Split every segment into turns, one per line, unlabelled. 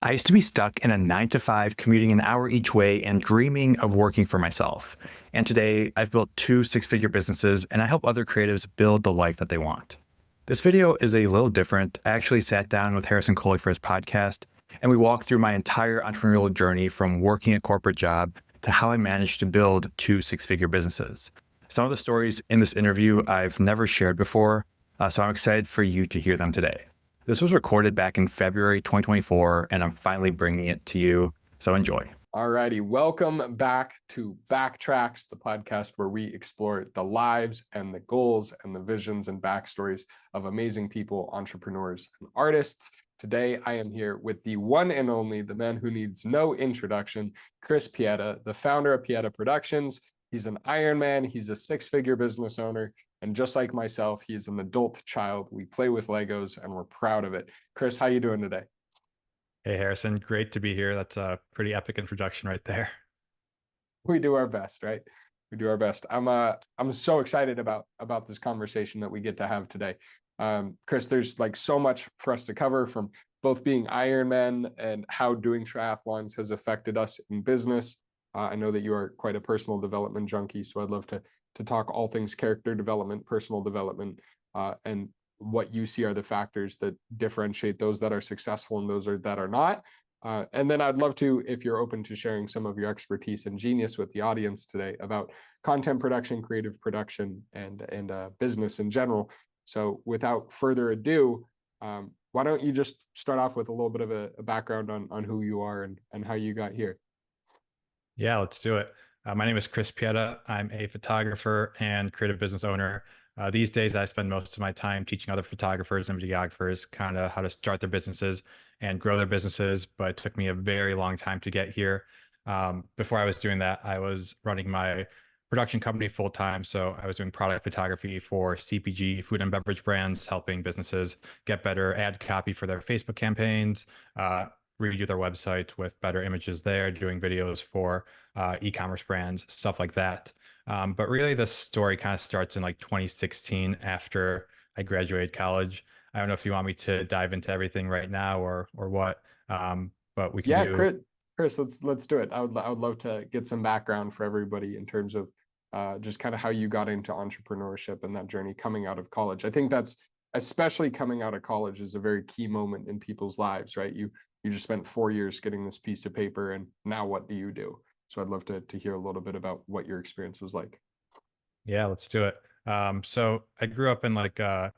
I used to be stuck in a 9 to 5, commuting an hour each way and dreaming of working for myself. And today, I've built 2 6-figure businesses and I help other creatives build the life that they want. This video is a little different. I actually sat down with Harrison Coley for his podcast, and we walked through my entire entrepreneurial journey from working a corporate job to how I managed to build 2 6-figure businesses. Some of the stories in this interview I've never shared before, so I'm excited for you to hear them today. This was recorded back in February 2024, and I'm finally bringing it to you. So enjoy.
All righty. Welcome back to Backtracks, the podcast where we explore the lives and the goals and the visions and backstories of amazing people, entrepreneurs, and artists. Today, I am here with the one and only, the man who needs no introduction, Chris Pieta, the founder of Pieta Productions. He's an Iron Man. He's a 6-figure business owner. And just like myself, he is an adult child. We play with Legos and we're proud of it. Chris, how you doing today?
Hey, Harrison, great to be here. That's a pretty epic introduction right there.
We do our best, right? We do our best. I'm so excited about this conversation that we get to have today. Chris, there's like so much for us to cover, from both being Ironman and how doing triathlons has affected us in business. I know that you are quite a personal development junkie, so I'd love to talk all things character development, personal development, and what you see are the factors that differentiate those that are successful and those that are not. And then I'd love to, if you're open to sharing some of your expertise and genius with the audience today about content production, creative production, and business in general. So without further ado, why don't you just start off with a little bit of a background on who you are and how you got here?
Yeah, let's do it. My name is Chris Pieta. I'm a photographer and creative business owner. These days, I spend most of my time teaching other photographers and videographers kind of how to start their businesses and grow their businesses. But it took me a very long time to get here. Before I was doing that, I was running my production company full time. So I was doing product photography for CPG, food and beverage brands, helping businesses get better ad copy for their Facebook campaigns, redo their websites with better images there, doing videos for e-commerce brands, stuff like that. But really, the story kind of starts in like 2016 after I graduated college. I don't know if you want me to dive into everything right now or what, but we can
Yeah,
do.
Chris, let's do it. I would love to get some background for everybody in terms of just kind of how you got into entrepreneurship and that journey coming out of college. I think that's, especially coming out of college, is a very key moment in people's lives, right? You just spent 4 years getting this piece of paper, and now what do you do? So I'd love to hear a little bit about what your experience was like.
Yeah, let's do it. So I grew up in like a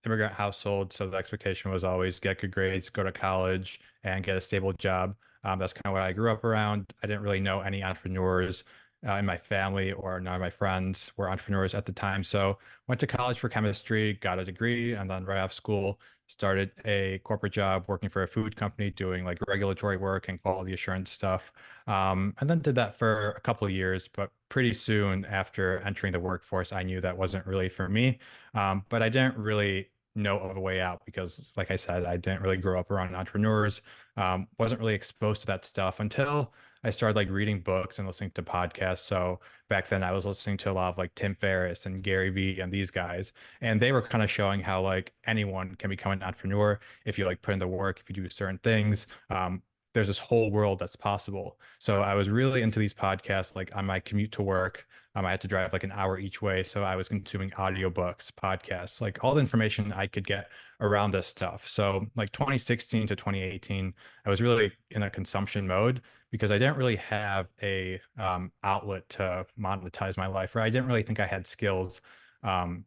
immigrant household, so the expectation was always get good grades, go to college, and get a stable job. That's kind of what I grew up around. I didn't really know any entrepreneurs in my family, or none of my friends were entrepreneurs at the time. So went to college for chemistry, got a degree, and then right out of school started a corporate job working for a food company doing like regulatory work and quality assurance stuff. And then did that for a couple of years, but pretty soon after entering the workforce, I knew that wasn't really for me. But I didn't really know of a way out because, like I said, I didn't really grow up around entrepreneurs. Wasn't really exposed to that stuff until I started like reading books and listening to podcasts. So back then I was listening to a lot of like Tim Ferriss and Gary Vee and these guys, and they were kind of showing how like anyone can become an entrepreneur if you like put in the work, if you do certain things. There's this whole world that's possible. So I was really into these podcasts, like on my commute to work. I had to drive like an hour each way. So I was consuming audiobooks, podcasts, like all the information I could get around this stuff. So like 2016 to 2018, I was really in a consumption mode because I didn't really have a outlet to monetize my life, or I didn't really think I had skills that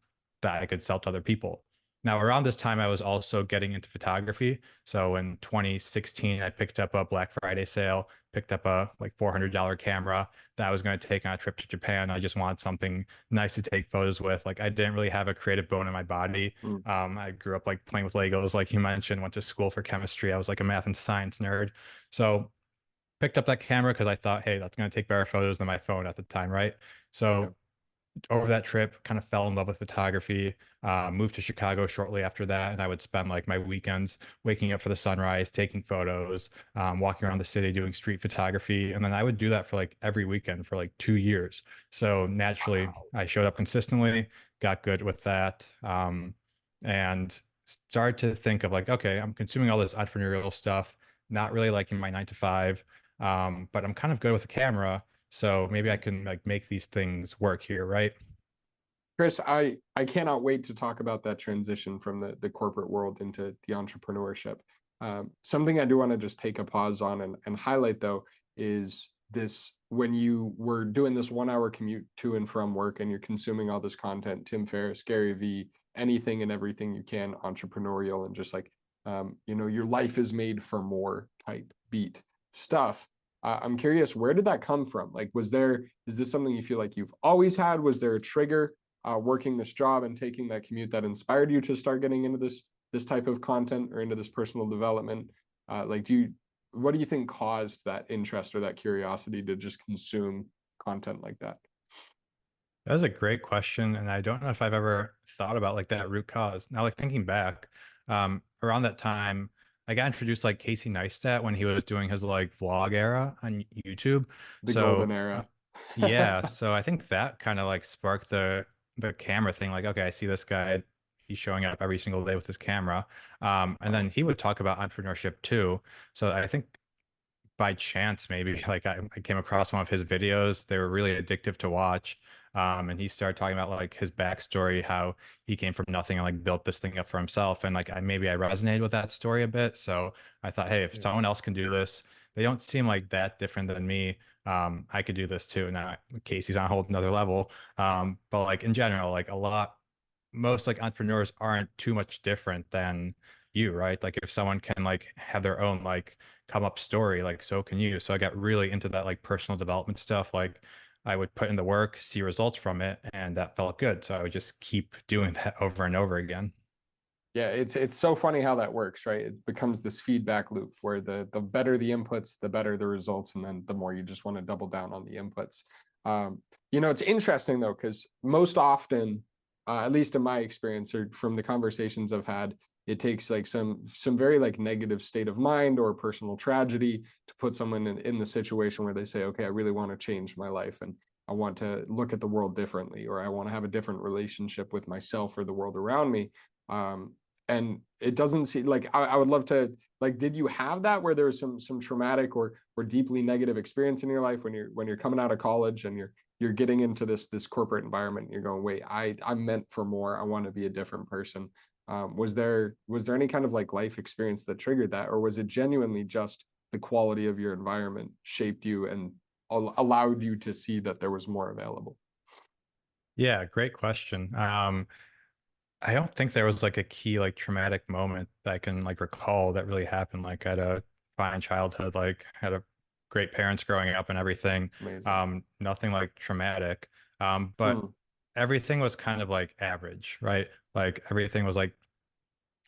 I could sell to other people. Now, around this time, I was also getting into photography. So in 2016, I picked up a Black Friday sale, picked up a like $400 camera that I was going to take on a trip to Japan. I just wanted something nice to take photos with. Like I didn't really have a creative bone in my body.
Mm.
I grew up like playing with Legos, like you mentioned, went to school for chemistry. I was like a math and science nerd. So picked up that camera because I thought, hey, that's going to take better photos than my phone at the time, right?
Yeah.
So over that trip, kind of fell in love with photography. Moved to Chicago shortly after that, and I would spend like my weekends waking up for the sunrise, taking photos, walking around the city, doing street photography, and then I would do that for like every weekend for like 2 years. So naturally,
Wow.
I showed up consistently, got good with that, and started to think of like, okay, I'm consuming all this entrepreneurial stuff. not really liking my 9 to 5, but I'm kind of good with the camera. So maybe I can like make these things work here, right?
Chris, I cannot wait to talk about that transition from the corporate world into the entrepreneurship. Something I do want to just take a pause on and highlight though is this: when you were doing this 1 hour commute to and from work and you're consuming all this content, Tim Ferriss, Gary Vee, anything and everything you can entrepreneurial, and just like your life is made for more type beat stuff. I'm curious, where did that come from? Like, is this something you feel like you've always had? Was there a trigger working this job and taking that commute that inspired you to start getting into this type of content or into this personal development? What do you think caused that interest or that curiosity to just consume content like that?
That's a great question, and I don't know if I've ever thought about like that root cause. Now, like thinking back, around that time, I got introduced like Casey Neistat when he was doing his like vlog era on YouTube.
The golden
So
era.
yeah, so I think that kind of like sparked the camera thing. Like, okay, I see this guy, he's showing up every single day with his camera. And then he would talk about entrepreneurship too. So I think by chance maybe like I came across one of his videos. They were really addictive to watch. And he started talking about like his backstory, how he came from nothing and like built this thing up for himself. And like maybe I resonated with that story a bit. So I thought, hey, if
Yeah.
someone else can do this, they don't seem like that different than me. I could do this too. Now Casey's on a whole another level. But like in general, like most like entrepreneurs aren't too much different than you, right? Like if someone can like have their own like come up story, like so can you. So I got really into that like personal development stuff. Like I would put in the work, see results from it, and that felt good. So I would just keep doing that over and over again.
Yeah, it's so funny how that works, right? It becomes this feedback loop where the better the inputs, the better the results, and then the more you just want to double down on the inputs. It's interesting though, because most often, at least in my experience or from the conversations I've had, it takes like some very like negative state of mind or personal tragedy to put someone in the situation where they say, okay, I really want to change my life and I want to look at the world differently, or I want to have a different relationship with myself or the world around me. And it doesn't seem like I would love to, like, did you have that where there was some traumatic or deeply negative experience in your life when you're coming out of college and you're getting into this corporate environment and you're going, wait, I'm meant for more, I want to be a different person? Was there any kind of like life experience that triggered that, or was it genuinely just the quality of your environment shaped you and allowed you to see that there was more available?
Yeah, great question. I don't think there was like a key like traumatic moment that I can like recall that really happened. Like I had a fine childhood, like had a great parents growing up and everything.
It's amazing.
Nothing like traumatic. But
Mm,
everything was kind of like average, right? Like everything was like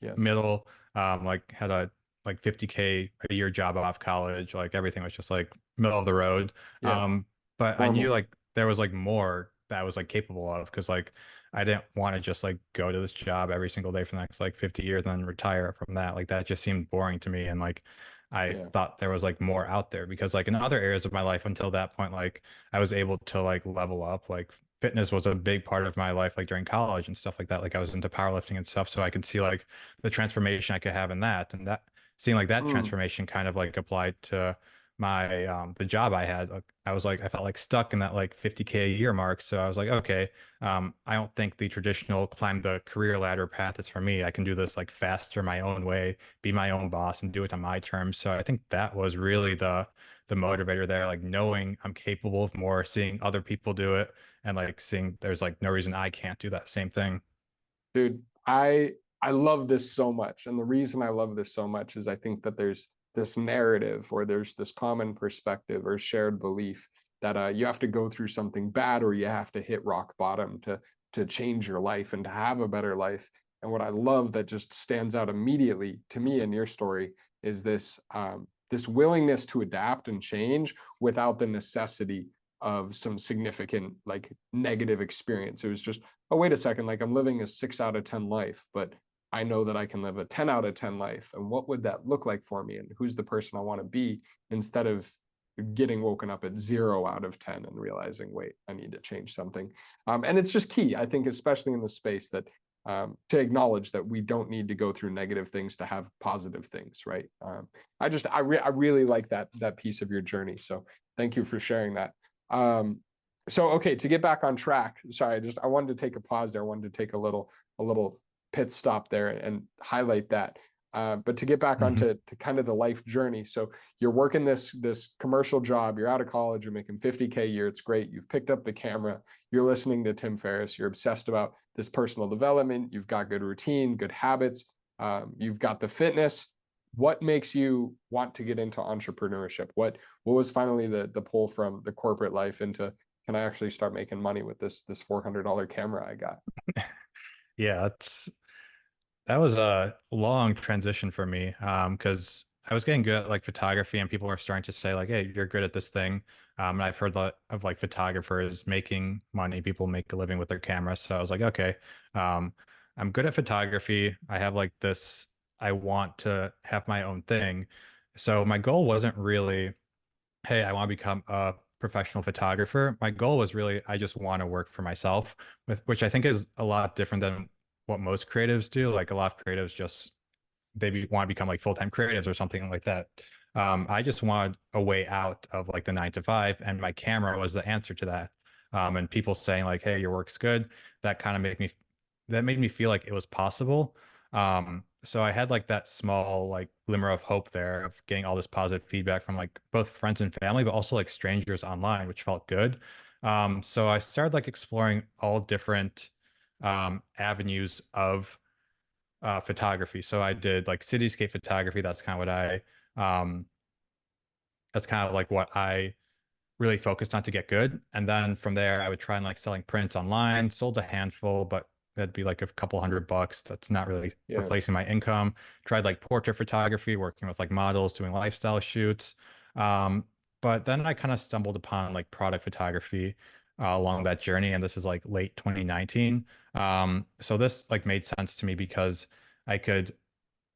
yes.
middle, like had a like 50K a year job off college. Like everything was just like middle of the road.
Yeah.
But I knew
Normal.
like there was like more that I was like capable of, because like I didn't want to just like go to this job every single day for the next like 50 years and then retire from that. Like that just seemed boring to me. And like I
Yeah.
thought there was like more out there, because like in other areas of my life until that point, like I was able to like level up. Like fitness was a big part of my life, like during college and stuff like that. Like I was into powerlifting and stuff. So I could see like the transformation I could have in that, and that seeing like that
Mm,
transformation kind of like applied to my the job I had. I was like I felt like stuck in that like 50K a year mark. So I was like, okay, I don't think the traditional climb the career ladder path is for me. I can do this like faster, my own way, be my own boss, and do it on my terms. So I think that was really the motivator there, like knowing I'm capable of more, seeing other people do it, and like seeing there's like no reason I can't do that same thing.
dude, I love this so much. And the reason I love this so much is I think that there's this narrative or there's this common perspective or shared belief that you have to go through something bad or you have to hit rock bottom to change your life and to have a better life. And what I love that just stands out immediately to me in your story is this willingness to adapt and change without the necessity of some significant like negative experience. It was just, oh, wait a second, like I'm living a 6 out of 10 life, but I know that I can live a 10 out of 10 life. And what would that look like for me? And who's the person I want to be, instead of getting woken up at 0 out of 10 and realizing, wait, I need to change something. And it's just key, I think, especially in the space that to acknowledge that we don't need to go through negative things to have positive things, right? I really like that piece of your journey. So thank you for sharing that. So okay, to get back on track, sorry, I wanted to take a pause there. I wanted to take a little pit stop there and highlight that. But to get back onto kind of the life journey. So you're working this commercial job, you're out of college, you're making 50K a year, it's great. You've picked up the camera, you're listening to Tim Ferriss, you're obsessed about this personal development, you've got good routine, good habits, you've got the fitness. What makes you want to get into entrepreneurship? What was finally the pull from the corporate life into, can I actually start making money with this $400 camera I got?
Yeah, that was a long transition for me, because I was getting good at like photography, and people were starting to say like, "Hey, you're good at this thing." And I've heard of like photographers making money. People make a living with their cameras. So I was like, okay, um, I'm good at photography. I have like this. I want to have my own thing. So my goal wasn't really, hey, I want to become a professional photographer. My goal was really, I just want to work for myself, which I think is a lot different than what most creatives do. Like a lot of creatives just want to become like full-time creatives or something like that. I just wanted a way out of like the 9 to 5, and my camera was the answer to that. And people saying like, "Hey, your work's good," that kind of made me feel like it was possible. So I had like that small like glimmer of hope there of getting all this positive feedback from like both friends and family, but also like strangers online, which felt good. So I started like exploring all different avenues of photography. So I did like cityscape photography. Um, that's kind of like what I really focused on to get good. And then from there, I would try and like selling prints online, sold a handful, but that'd be like a couple $100. That's not really
Yeah.
replacing my income. Tried like portrait photography, working with like models, doing lifestyle shoots. Um, but then I kind of stumbled upon like product photography along that journey. And this is like late 2019. So this like made sense to me because I could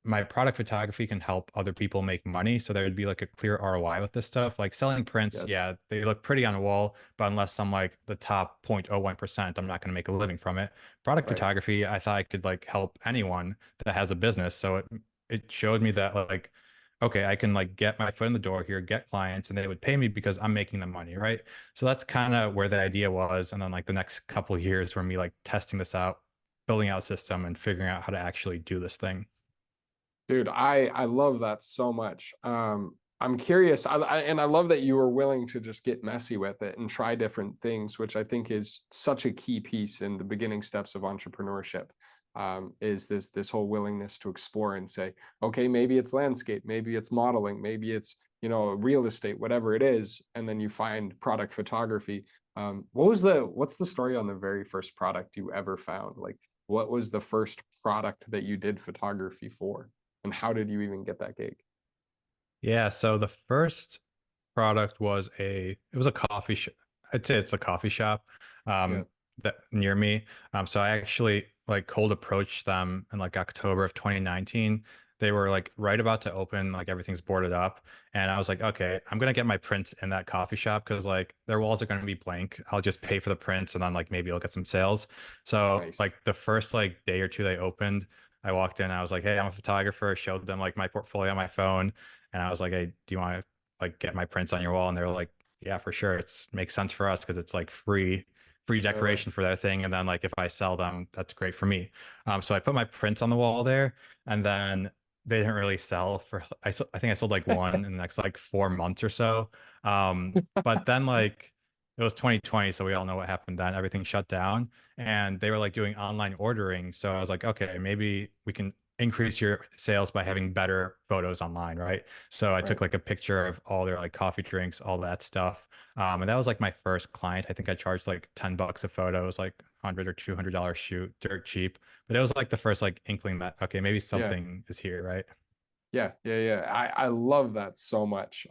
my product photography can help other people make money. So there would be like a clear ROI with this stuff. Like selling prints,
Yes.
yeah, they look pretty on a wall, but unless I'm like the top 0.01%, I'm not going to make a living from it. Product
Right.
photography, I thought I could like help anyone that has a business. So it showed me that like, okay, I can like get my foot in the door here, get clients, and they would pay me because I'm making them money, right? So that's kind of where the idea was. And then like the next couple of years were me like testing this out, building out a system and figuring out how to actually do this thing.
Dude, I love that so much. I'm curious, and I love that you were willing to just get messy with it and try different things, which I think is such a key piece in the beginning steps of entrepreneurship. Is this whole willingness to explore and say, okay, maybe it's landscape, maybe it's modeling, maybe it's real estate, whatever it is, and then you find product photography. What's the story on the very first product you ever found? Like, what was the first product that you did photography for? And how did you even get that gig?
Yeah, so the first product was it was a coffee shop. I'd say it's a coffee shop
Yeah.
that near me. So I actually like cold approached them in like October of 2019. They were like right about to open, like everything's boarded up. And I was like, okay, I'm gonna get my prints in that coffee shop because like their walls are gonna be blank. I'll just pay for the prints and then like maybe I'll get some sales. So
Nice.
like the first like day or two they opened, I walked in, I was like, hey, I'm a photographer, showed them like my portfolio on my phone. And I was like, hey, do you want to like get my prints on your wall? And they were like, yeah, for sure. It's makes sense for us because it's like free
Totally.
decoration for their thing. And then like if I sell them, that's great for me. So I put my prints on the wall there, and then they didn't really sell for I think I sold like one in the next like 4 months or so. But then like it was 2020, so we all know what happened then. Everything shut down, and they were like doing online ordering. So I was like, okay, maybe we can increase your sales by having better photos online, right? So I took
Right.
like a picture of all their like coffee drinks, all that stuff. And that was like my first client. I think I charged like $10 a photo. It was like $100 or $200 shoot, dirt cheap. But it was like the first like inkling that okay, maybe
Yeah.
something is here, right?
Yeah. I love that so much.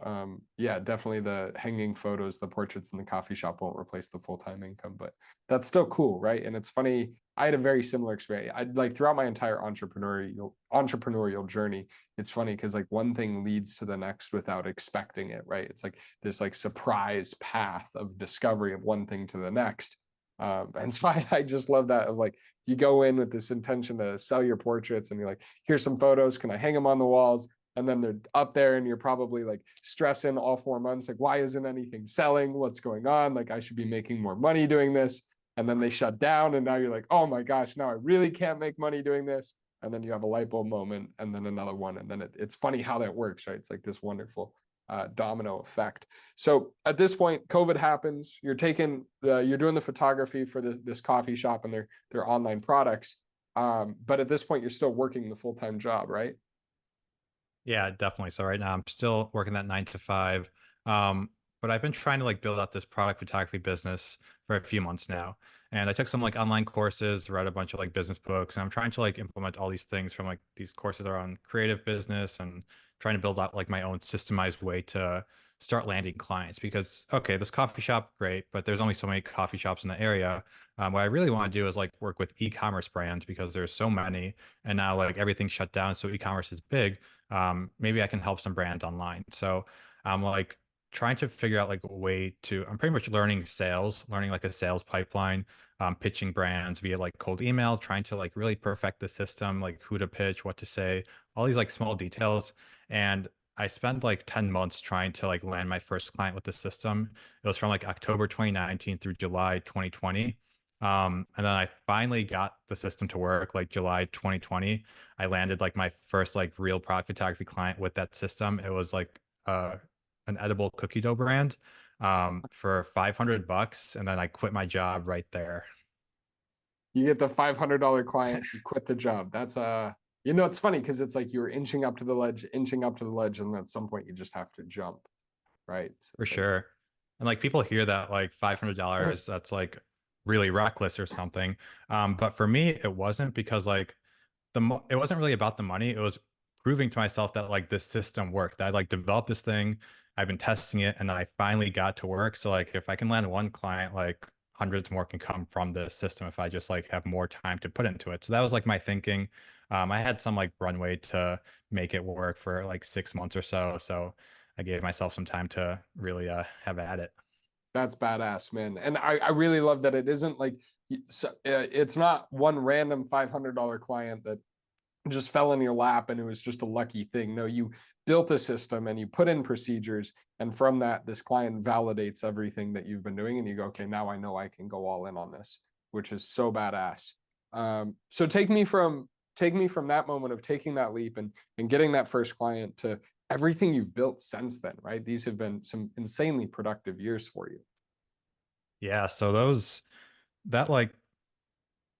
Yeah, definitely the hanging photos, the portraits in the coffee shop won't replace the full-time income, but that's still cool, right? And it's funny, I had a very similar experience. I like throughout my entire entrepreneurial journey, it's funny because like one thing leads to the next without expecting it, right? It's like this like surprise path of discovery of one thing to the next. And so I just love that of like, you go in with this intention to sell your portraits and you're like, here's some photos. Can I hang them on the walls? And then they're up there and you're probably like stressing all 4 months. Like, why isn't anything selling? What's going on? Like, I should be making more money doing this. And then they shut down. And now you're like, oh my gosh, now I really can't make money doing this. And then you have a light bulb moment and then another one. And then it's funny how that works, right? It's like this wonderful domino effect. So at this point, COVID happens. You're doing the photography for this coffee shop and their online products. But at this point, you're still working the full-time job, right?
Yeah, definitely. So right now I'm still working that 9 to 5. But I've been trying to like build out this product photography business for a few months now. And I took some like online courses, read a bunch of like business books, and I'm trying to like implement all these things from like these courses around creative business and trying to build out like my own systemized way to start landing clients. Because okay, this coffee shop, great, but there's only so many coffee shops in the area. What I really want to do is like work with e-commerce brands because there's so many, and now like everything's shut down, so e-commerce is big. Maybe I can help some brands online. So I'm like trying to figure out like a way to, I'm pretty much learning sales, learning like a sales pipeline, pitching brands via like cold email, trying to like really perfect the system, like who to pitch, what to say, all these like small details. And I spent like 10 months trying to like land my first client with the system. It was from like October 2019 through July 2020. And then I finally got the system to work like July 2020. I landed like my first like real product photography client with that system. It was like an edible cookie dough brand for $500, and then I quit my job right there.
You get the $500 client, you quit the job. That's it's funny because it's like you're inching up to the ledge, inching up to the ledge, and at some point you just have to jump, right? So
For
it's like,
sure. And like people hear that like $500, that's like really reckless or something. But for me, it wasn't because like it wasn't really about the money. It was proving to myself that like this system worked. I like developed this thing. I've been testing it and I finally got to work. So like if I can land one client, like hundreds more can come from this system if I just like have more time to put into it. So that was like my thinking. I had some like runway to make it work for like 6 months or so. So I gave myself some time to really have at it.
that's badass, man. And I really love that it isn't like it's not one random $500 client that just fell in your lap and it was just a lucky thing. No, you built a system and you put in procedures, and from that, this client validates everything that you've been doing, and you go, okay, now I know I can go all in on this, which is so badass. So take me from that moment of taking that leap and getting that first client to everything you've built since then, right? These have been some insanely productive years for you.
Yeah. So that like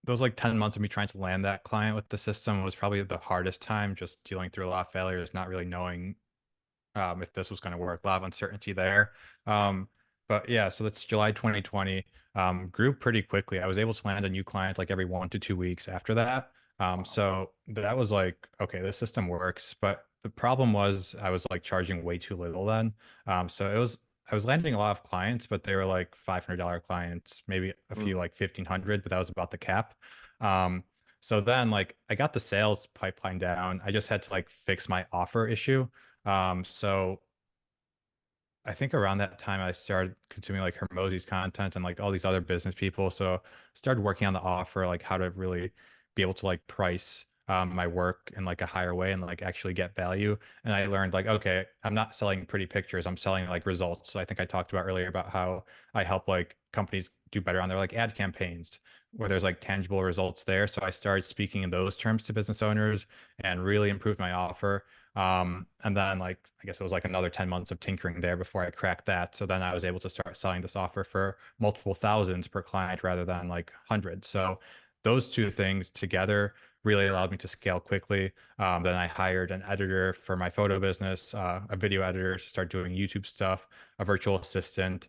those like 10 months of me trying to land that client with the system was probably the hardest time, just dealing through a lot of failures, not really knowing if this was going to work, a lot of uncertainty there. Um, but yeah, so that's July 2020. Grew pretty quickly. I was able to land a new client like every 1 to 2 weeks after that.
Wow.
So that was like, okay, the system works. But the problem was I was like charging way too little then. So I was landing a lot of clients, but they were like $500 clients, maybe a few
Mm.
like 1,500, but that was about the cap. Um, so then like I got the sales pipeline down. I just had to like fix my offer issue. So I think around that time I started consuming like Hermosi's content and like all these other business people. So started working on the offer, like how to really be able to like price my work in like a higher way and like actually get value. And I learned like, okay, I'm not selling pretty pictures, I'm selling like results. So I think I talked about earlier about how I help like companies do better on their like ad campaigns where there's like tangible results there. So I started speaking in those terms to business owners and really improved my offer. And then like I guess it was like another 10 months of tinkering there before I cracked that. So then I was able to start selling this offer for multiple thousands per client rather than like hundreds. So those two things together really allowed me to scale quickly. Then I hired an editor for my photo business, a video editor to start doing YouTube stuff, a virtual assistant.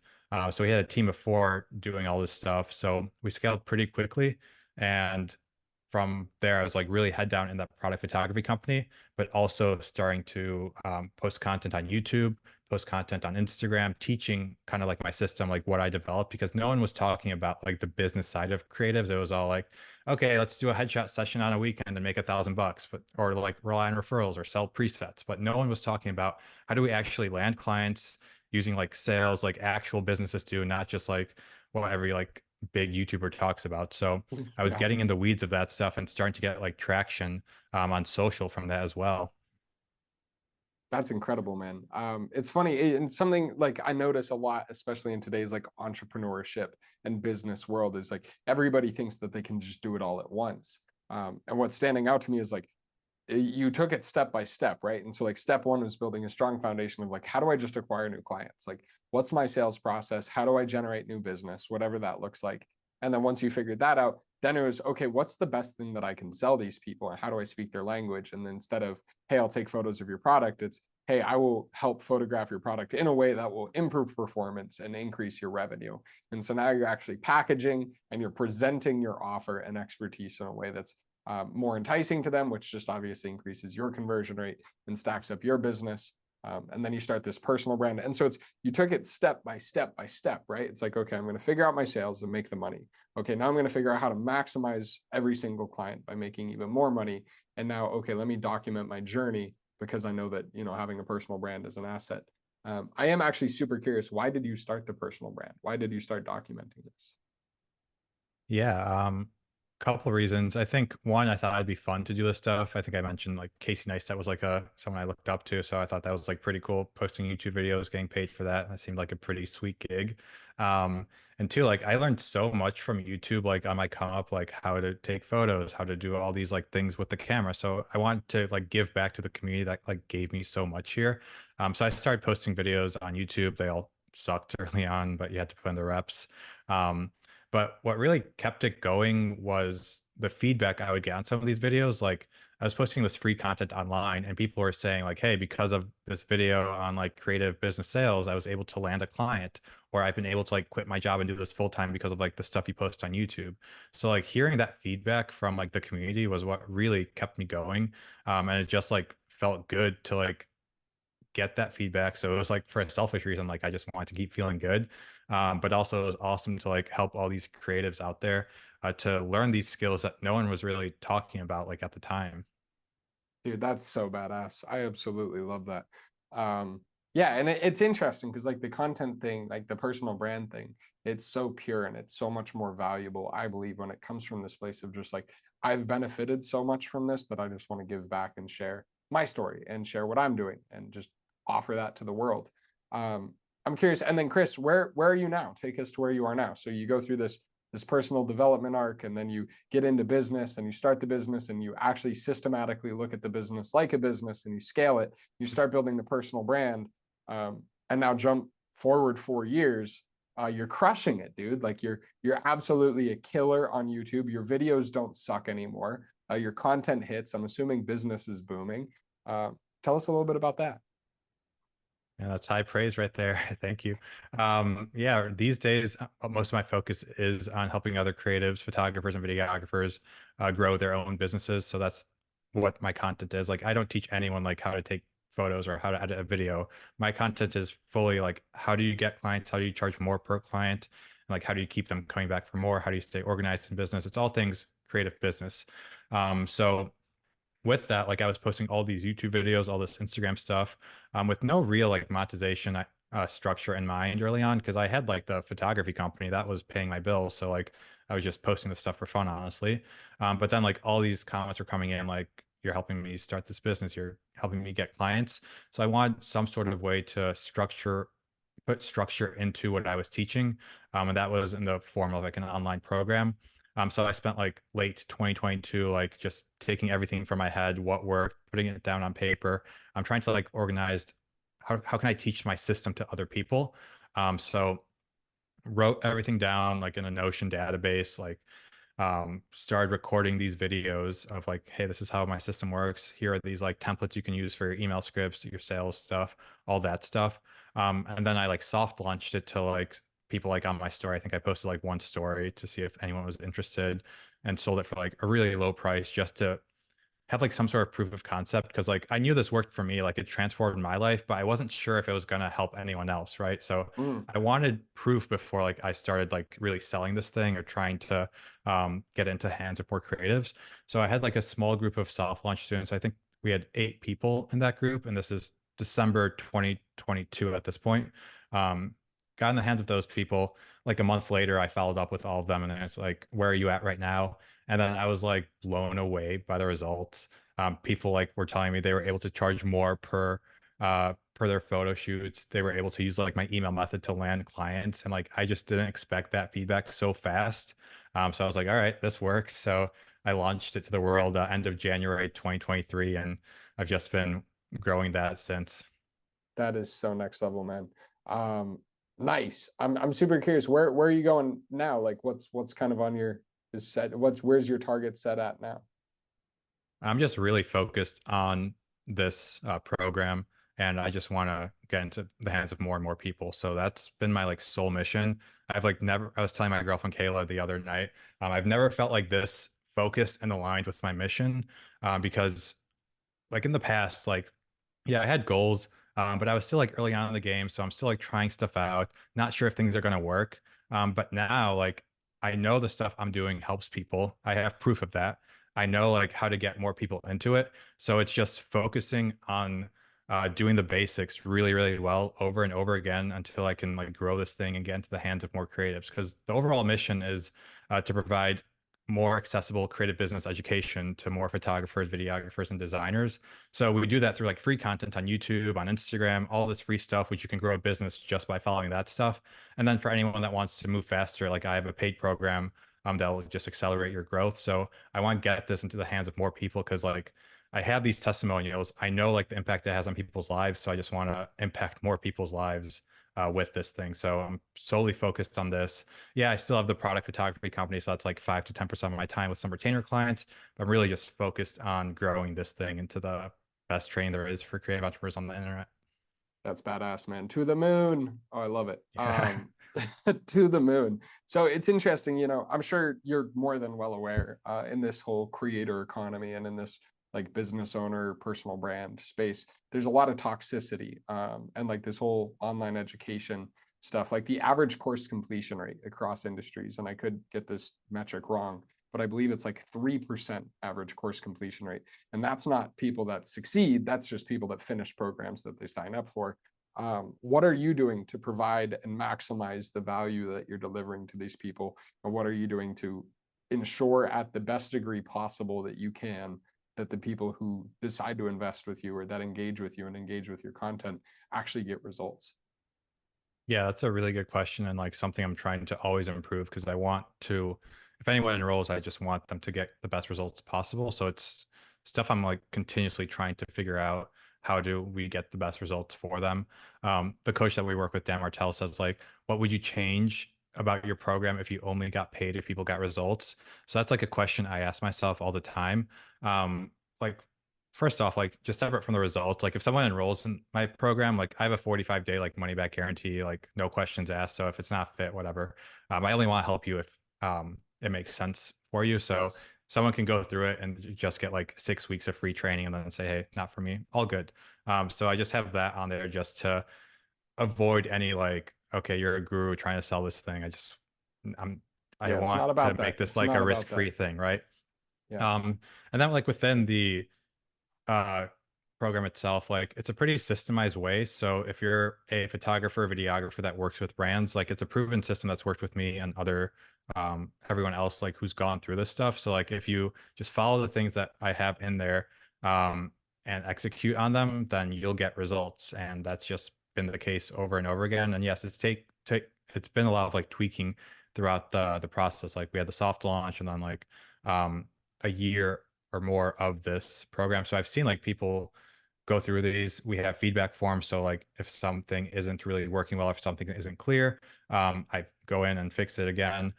So we had a team of 4 doing all this stuff. So we scaled pretty quickly. And from there, I was like really head down in that product photography company, but also starting to post content on YouTube, post content on Instagram, teaching kind of like my system, like what I developed, because no one was talking about like the business side of creatives. It was all like, okay, let's do a headshot session on a weekend and make $1,000, but or like rely on referrals or sell presets. But no one was talking about how do we actually land clients using like sales, like actual businesses do, not just like what every like big YouTuber talks about. So I was
Yeah.
getting in the weeds of that stuff and starting to get like traction on social from that as well.
That's incredible, man. It's funny and something like I notice a lot, especially in today's like entrepreneurship and business world, is like everybody thinks that they can just do it all at once. And what's standing out to me is like you took it step by step, right? And so like step one was building a strong foundation of like, how do I just acquire new clients? Like, what's my sales process? How do I generate new business? Whatever that looks like. And then once you figured that out, then it was, okay, what's the best thing that I can sell these people? And how do I speak their language? And then instead of, hey, I'll take photos of your product, it's, hey, I will help photograph your product in a way that will improve performance and increase your revenue. And so now you're actually packaging and you're presenting your offer and expertise in a way that's more enticing to them, which just obviously increases your conversion rate and stacks up your business. And then you start this personal brand. And so it's, you took it step by step by step, right? It's like, okay, I'm going to figure out my sales and make the money. Okay, now I'm going to figure out how to maximize every single client by making even more money. And now, okay, let me document my journey because I know that, you know, having a personal brand is an asset. I am actually super curious. Why did you start the personal brand? Why did you start documenting this?
Yeah, couple reasons. I think one, I thought it'd be fun to do this stuff. I think I mentioned like Casey Neistat was like someone I looked up to, so I thought that was like pretty cool. Posting YouTube videos, getting paid for that, that seemed like a pretty sweet gig. And two, like I learned so much from YouTube, like on my come up, like how to take photos, how to do all these like things with the camera. So I wanted to like give back to the community that like gave me so much here. So I started posting videos on YouTube. They all sucked early on, but you had to put in the reps. Um, but what really kept it going was the feedback I would get on some of these videos. Like I was posting this free content online and people were saying like, hey, because of this video on like creative business sales, I was able to land a client, or I've been able to like quit my job and do this full time because of like the stuff you post on YouTube. So like hearing that feedback from like the community was what really kept me going. And it just like felt good to like get that feedback. So it was like for a selfish reason, like I just wanted to keep feeling good. But also it was awesome to like help all these creatives out there to learn these skills that no one was really talking about like at the time.
Dude, that's so badass. I absolutely love that. Yeah, and it's interesting because like the content thing, like the personal brand thing, it's so pure and it's so much more valuable, I believe, when it comes from this place of just like, I've benefited so much from this that I just want to give back and share my story and share what I'm doing and just offer that to the world. I'm curious. And then Chris, where are you now? Take us to where you are now. So you go through this personal development arc, and then you get into business and you start the business and you actually systematically look at the business like a business and you scale it, you start building the personal brand, and now jump forward 4 years. You're crushing it, dude. Like you're absolutely a killer on YouTube. Your videos don't suck anymore. Your content hits. I'm assuming business is booming. Tell us a little bit about that.
Yeah, that's high praise right there. Thank you. Yeah, these days, most of my focus is on helping other creatives, photographers, and videographers grow their own businesses. So that's what my content is. Like, I don't teach anyone like how to take photos or how to edit a video. My content is fully like, how do you get clients? How do you charge more per client? And like, how do you keep them coming back for more? How do you stay organized in business? It's all things creative business. So with that, like I was posting all these YouTube videos, all this Instagram stuff, with no real like monetization structure in mind early on, because I had like the photography company that was paying my bills, so like I was just posting this stuff for fun, honestly. But then like all these comments were coming in, like you're helping me start this business, you're helping me get clients, so I wanted some sort of way to put structure into what I was teaching, and that was in the form of like an online program. So I spent like late 2022, like just taking everything from my head, what worked, putting it down on paper. I'm trying to like organize how can I teach my system to other people? So wrote everything down like in a Notion database, like started recording these videos of like, hey, this is how my system works. Here are these like templates you can use for your email scripts, your sales stuff, all that stuff. And then I like soft launched it to like people like on my story. I think I posted like one story to see if anyone was interested, and sold it for like a really low price just to have like some sort of proof of concept, because like I knew this worked for me, like it transformed my life, but I wasn't sure if it was going to help anyone else, right? So
Mm.
I wanted proof before like I started like really selling this thing or trying to get into hands of more creatives. So I had like a small group of soft launch students. I think we had 8 people in that group, and this is December 2022 at this point. got in the hands of those people. Like a month later, I followed up with all of them, and it's like, where are you at right now? And then I was like blown away by the results. People like were telling me they were able to charge more per their photo shoots. They were able to use like my email method to land clients, and like I just didn't expect that feedback so fast. So I was like, all right, this works. So I launched it to the world end of January 2023, and I've just been growing that since.
That is so next level, man. Nice. I'm super curious. Where are you going now? Like what's kind of on your is set? Where's your target set at now?
I'm just really focused on this program, and I just want to get into the hands of more and more people. So that's been my like sole mission. I've like never. I was telling my girlfriend Kayla the other night. I've never felt like this focused and aligned with my mission, because like in the past, like yeah, I had goals, but I was still like early on in the game, so I'm still like trying stuff out, not sure if things are gonna work. But now, like, I know the stuff I'm doing helps people. I have proof of that. I know like how to get more people into it. So it's just focusing on doing the basics really, really well over and over again until I can like grow this thing and get into the hands of more creatives. Because the overall mission is to provide more accessible creative business education to more photographers, videographers, and designers. So we do that through like free content on YouTube, on Instagram, all this free stuff, which you can grow a business just by following that stuff. And then for anyone that wants to move faster, like I have a paid program that'll just accelerate your growth. So I want to get this into the hands of more people because like I have these testimonials. I know like the impact it has on people's lives. So I just want to impact more people's lives with this thing. So I'm solely focused on this. Yeah, I still have the product photography company, so that's like 5 to 10% of my time with some retainer clients. But I'm really just focused on growing this thing into the best training there is for creative entrepreneurs on the internet.
That's badass, man. To the moon. Oh, I love it.
Yeah.
To the moon. So it's interesting, I'm sure you're more than well aware in this whole creator economy and in this like business owner, personal brand space, there's a lot of toxicity and like this whole online education stuff, like the average course completion rate across industries. And I could get this metric wrong, but I believe it's like 3% average course completion rate. And that's not people that succeed. That's just people that finish programs that they sign up for. What are you doing to provide and maximize the value that you're delivering to these people? And what are you doing to ensure at the best degree possible that you can, that the people who decide to invest with you or that engage with you and engage with your content actually get results?
Yeah, that's a really good question and like something I'm trying to always improve because I want to, if anyone enrolls, I just want them to get the best results possible. So it's stuff I'm like continuously trying to figure out how do we get the best results for them. The coach that we work with, Dan Martell, says like, what would you change about your program if you only got paid if people got results? So that's like a question I ask myself all the time. Like first off, like just separate from the results, like if someone enrolls in my program, like I have a 45-day like money back guarantee, like no questions asked. So if it's not fit, whatever. I only want to help you if it makes sense for you. So
Yes.
someone can go through it and just get like 6 weeks of free training and then say, hey, not for me, all good. So I just have that on there just to avoid any like, okay, you're a guru trying to sell this thing. I'm I
Yeah, it's
want
not
to
about that.
make this
It's
like a
not about that.
risk-free thing, right?
Yeah.
And then like within the uh, program itself, like it's a pretty systemized way. So if you're a photographer, videographer that works with brands, like it's a proven system that's worked with me and other everyone else like who's gone through this stuff. So like if you just follow the things that I have in there um, and execute on them, then you'll get results. And that's just been the case over and over again. And yes, it's been a lot of like tweaking throughout the process. Like we had the soft launch and then like a year or more of this program. So I've seen like people go through these. We have feedback forms. So like if something isn't really working well, if something isn't clear, I go in and fix it again.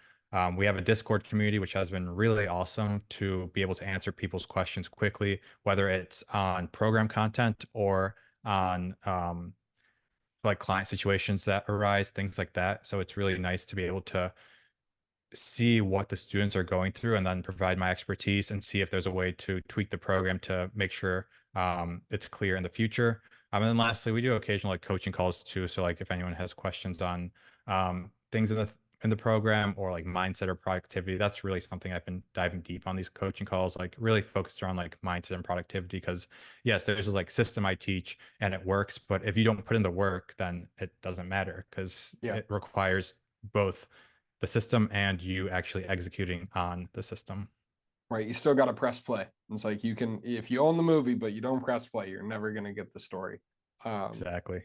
We have a Discord community, which has been really awesome to be able to answer people's questions quickly, whether it's on program content or on like client situations that arise, things like that. So it's really nice to be able to see what the students are going through and then provide my expertise and see if there's a way to tweak the program to make sure it's clear in the future. And then lastly, we do occasional like coaching calls too. So like if anyone has questions on things in the in the program, or like mindset or productivity. That's really something I've been diving deep on these coaching calls, like really focused around like mindset and productivity. Because yes, there's this like system I teach and it works, but if you don't put in the work, then it doesn't matter, because
Yeah.
it requires both the system and you actually executing on the system.
Right. You still got to press play. It's like you can, if you own the movie, but you don't press play, you're never going to get the story.
Exactly.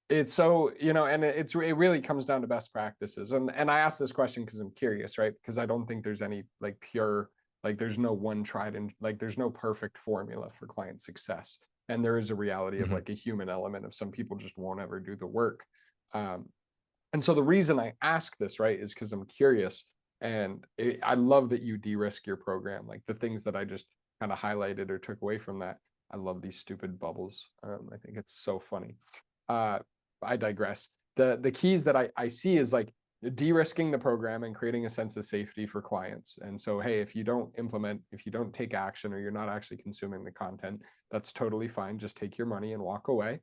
It's so, and it really comes down to best practices. And I ask this question because I'm curious, right? Because I don't think there's any like pure, like there's no one tried and like there's no perfect formula for client success. And there is a reality of
Mhm.
like a human element of some people just won't ever do the work. And so the reason I ask this, right, is because I'm curious. And I love that you de-risk your program. Like the things that I just kind of highlighted or took away from that. I love these stupid bubbles. I think it's so funny. Uh, I digress. The keys that I see is like de-risking the program and creating a sense of safety for clients. And so, hey, if you don't implement, if you don't take action, or you're not actually consuming the content, that's totally fine. Just take your money and walk away.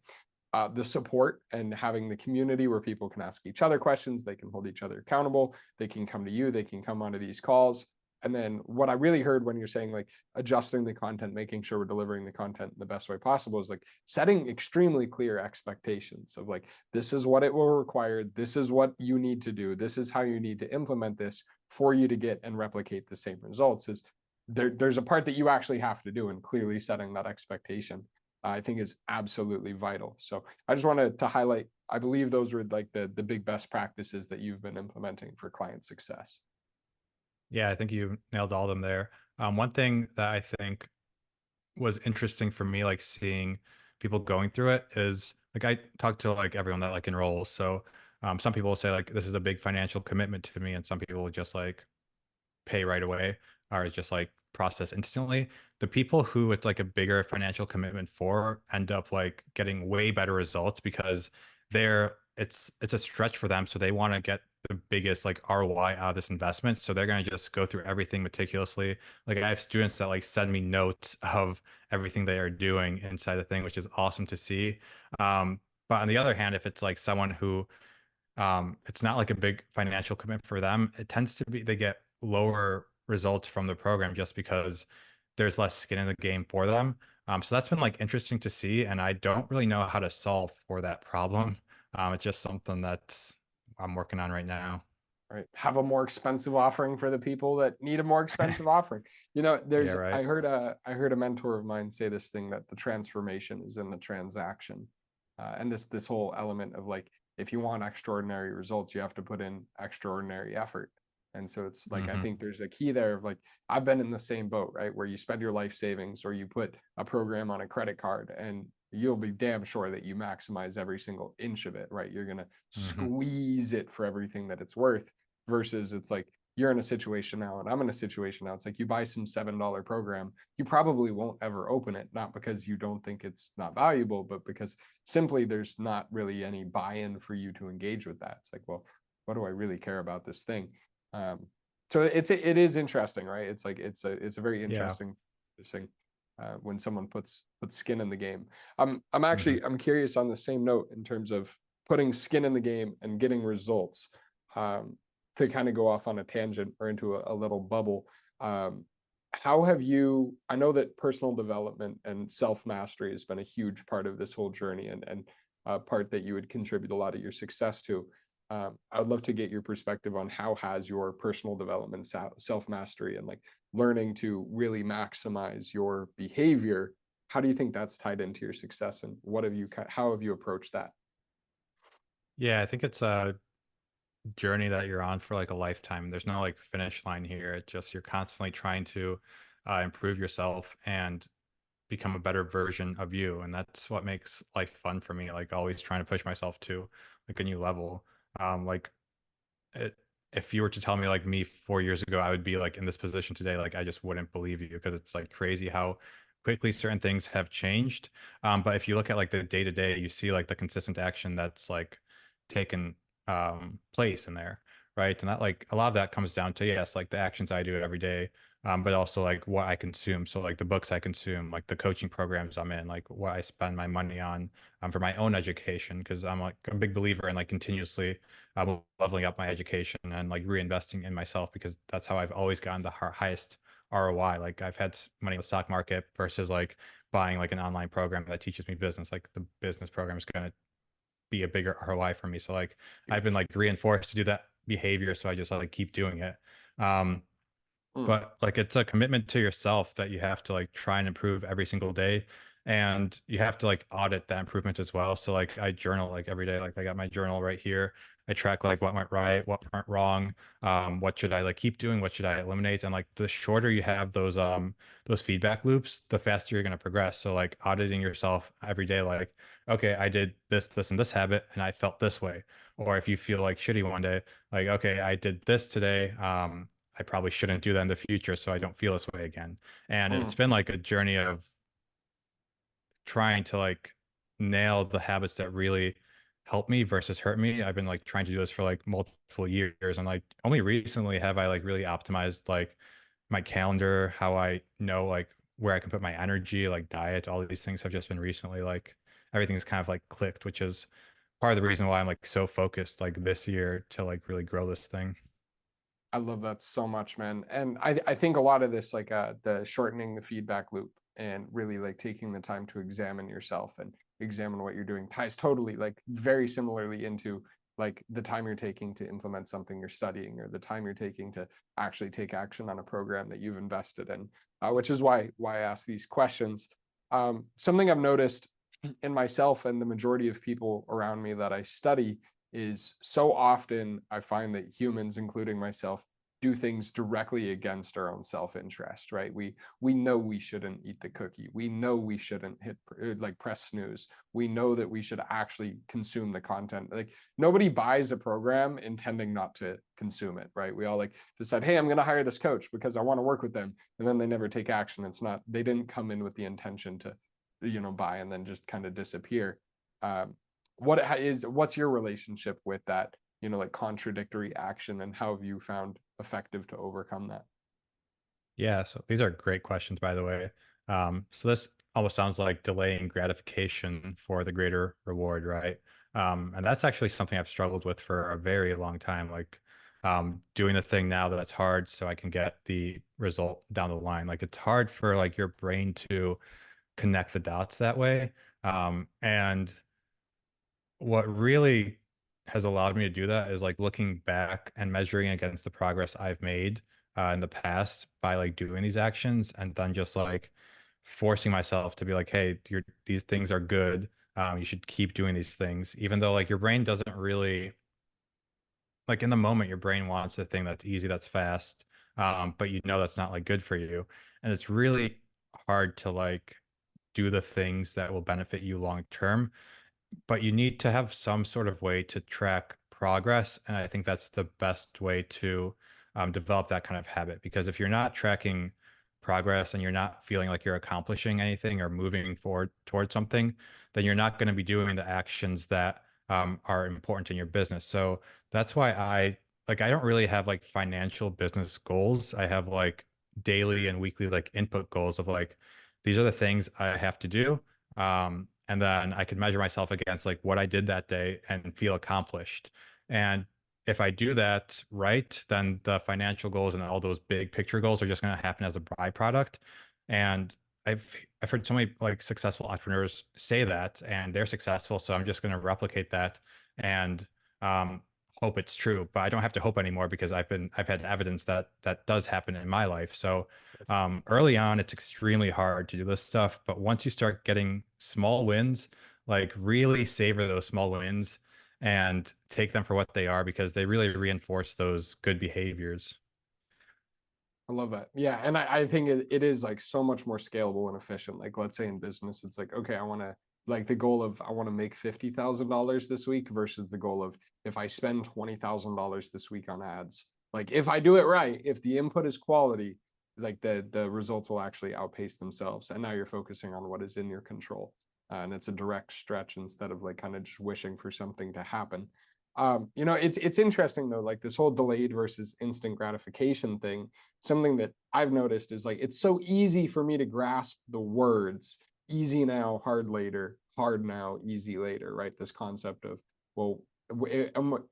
The support and having the community where people can ask each other questions, they can hold each other accountable, they can come to you, they can come onto these calls. And then what I really heard when you're saying like adjusting the content, making sure we're delivering the content in the best way possible, is like setting extremely clear expectations of like, this is what it will require, this is what you need to do, this is how you need to implement this for you to get and replicate the same results. Is there's a part that you actually have to do, and clearly setting that expectation I think is absolutely vital. So I just wanted to highlight, I believe those were like the big best practices that you've been implementing for client success.
Yeah, I think you nailed all of them there. One thing that I think was interesting for me, like seeing people going through it, is like I talk to like everyone that like enrolls. So some people will say like this is a big financial commitment to me, and some people will just like pay right away or just like process instantly. The people who it's like a bigger financial commitment for end up like getting way better results, because it's a stretch for them. So they want to get the biggest like ROI out of this investment. So they're going to just go through everything meticulously. Like I have students that like send me notes of everything they are doing inside the thing, which is awesome to see. But on the other hand, if it's like someone who it's not like a big financial commitment for them, it tends to be they get lower results from the program just because there's less skin in the game for them. So that's been like interesting to see, and I don't really know how to solve for that problem. It's just something that's I'm working on right now.
Right. Have a more expensive offering for the people that need a more expensive offering.
Yeah,
There's
right.
I heard a mentor of mine say this thing, that the transformation is in the transaction. And this whole element of like, if you want extraordinary results, you have to put in extraordinary effort. And so it's like, I
Hmm.
think there's a key there of like, I've been in the same boat, right? Where you spend your life savings, or you put a program on a credit card, and you'll be damn sure that you maximize every single inch of it, right? You're going to
Hmm.
squeeze it for everything that it's worth, versus it's like you're in a situation now and I'm in a situation now. It's like you buy some $7 program, you probably won't ever open it, not because you don't think it's not valuable, but because simply there's not really any buy-in for you to engage with that. It's like, well, what do I really care about this thing? Um, so it is interesting, right? It's like it's a very
Yeah.
interesting thing when someone puts skin in the game. I'm
Hmm.
actually I'm curious on the same note in terms of putting skin in the game and getting results. To kind of go off on a tangent or into a little bubble, how have you, I know that personal development and self-mastery has been a huge part of this whole journey, and a part that you would contribute a lot of your success to. I would love to get your perspective on how has your personal development, self-mastery, and like learning to really maximize your behavior, how do you think that's tied into your success, and how have you approached that?
Yeah, I think it's a journey that you're on for like a lifetime. There's no like finish line here. It's just you're constantly trying to improve yourself and become a better version of you, and that's what makes life fun for me, like always trying to push myself to like a new level. Like it, if you were to tell me like me 4 years ago I would be like in this position today, like I just wouldn't believe you, because it's like crazy how quickly certain things have changed. But if you look at like the day to day, you see like the consistent action that's like taken place in there, right? And that like a lot of that comes down to, yes, like the actions I do every day, but also like what I consume. So like the books I consume, like the coaching programs I'm in, like what I spend my money on for my own education, because I'm like a big believer in like continuously leveling up my education and like reinvesting in myself, because that's how I've always gotten the highest ROI. Like I've had money in the stock market versus like buying like an online program that teaches me business. Like the business program is going to be a bigger ROI for me. So like I've been like reinforced to do that behavior. So I just like keep doing it. Um,
Mm,
but like it's a commitment to yourself that you have to like try and improve every single day. And you have to like audit that improvement as well. So like I journal like every day. Like I got my journal right here. I track like what went right, what went wrong, what should I like keep doing, what should I eliminate. And like the shorter you have those feedback loops, the faster you're going to progress. So like auditing yourself every day, like, okay, I did this and this habit and I felt this way. Or if you feel like shitty one day, like, okay, I did this today, I probably shouldn't do that in the future so I don't feel this way again. And it's
mm.
been like a journey of trying to like nail the habits that really help me versus hurt me. I've been like trying to do this for like multiple years, and like only recently have I like really optimized like my calendar, how I know like where I can put my energy, like diet, all these things have just been recently like everything's kind of like clicked, which is part of the reason why I'm like so focused like this year to like really grow this thing.
I love that so much, man. And I think a lot of this, like the shortening the feedback loop and really like taking the time to examine yourself and examine what you're doing ties totally like very similarly into like the time you're taking to implement something you're studying or the time you're taking to actually take action on a program that you've invested in, which is why I ask these questions. Something I've noticed in myself and the majority of people around me that I study is so often I find that humans, including myself, do things directly against our own self-interest, right? We know we shouldn't eat the cookie. We know we shouldn't hit like press snooze. We know that we should actually consume the content. Like nobody buys a program intending not to consume it, right? We all like decide, hey, I'm going to hire this coach because I want to work with them, and then they never take action. It's not, they didn't come in with the intention to, buy and then just kind of disappear. Um, what's your relationship with that, like contradictory action, and how have you found effective to overcome that?
Yeah, so these are great questions, by the way. So this almost sounds like delaying gratification for the greater reward, right? And that's actually something I've struggled with for a very long time. Like doing the thing now that's hard so I can get the result down the line. Like it's hard for like your brain to connect the dots that way. And what really has allowed me to do that is like looking back and measuring against the progress I've made in the past by like doing these actions, and then just like forcing myself to be like, hey, these things are good. You should keep doing these things, even though like your brain doesn't really like in the moment, your brain wants the thing that's easy, that's fast, but you know that's not like good for you, and it's really hard to like do the things that will benefit you long term, but you need to have some sort of way to track progress. And I think that's the best way to develop that kind of habit. Because if you're not tracking progress and you're not feeling like you're accomplishing anything or moving forward towards something, then you're not going to be doing the actions that are important in your business. So that's why I don't really have like financial business goals. I have like daily and weekly like input goals of like, these are the things I have to do. And then I could measure myself against like what I did that day and feel accomplished. And if I do that right, then the financial goals and all those big picture goals are just going to happen as a byproduct. And I've heard so many like successful entrepreneurs say that, and they're successful. So I'm just going to replicate that and um, hope it's true. But I don't have to hope anymore because I've had evidence that that does happen in my life. So
Yes.
early on, it's extremely hard to do this stuff, but once you start getting small wins, like really savor those small wins and take them for what they are, because they really reinforce those good behaviors.
I love that. Yeah. And I think it is like so much more scalable and efficient. Like, let's say in business, it's like, okay, I want to, like, the goal of I want to make $50,000 this week versus the goal of if I spend $20,000 this week on ads, like if I do it right, if the input is quality, like the results will actually outpace themselves. And now you're focusing on what is in your control. And it's a direct stretch instead of like kind of just wishing for something to happen. It's interesting though, like this whole delayed versus instant gratification thing. Something that I've noticed is like it's so easy for me to grasp the words easy now, hard later, hard now, easy later, right? This concept of, well,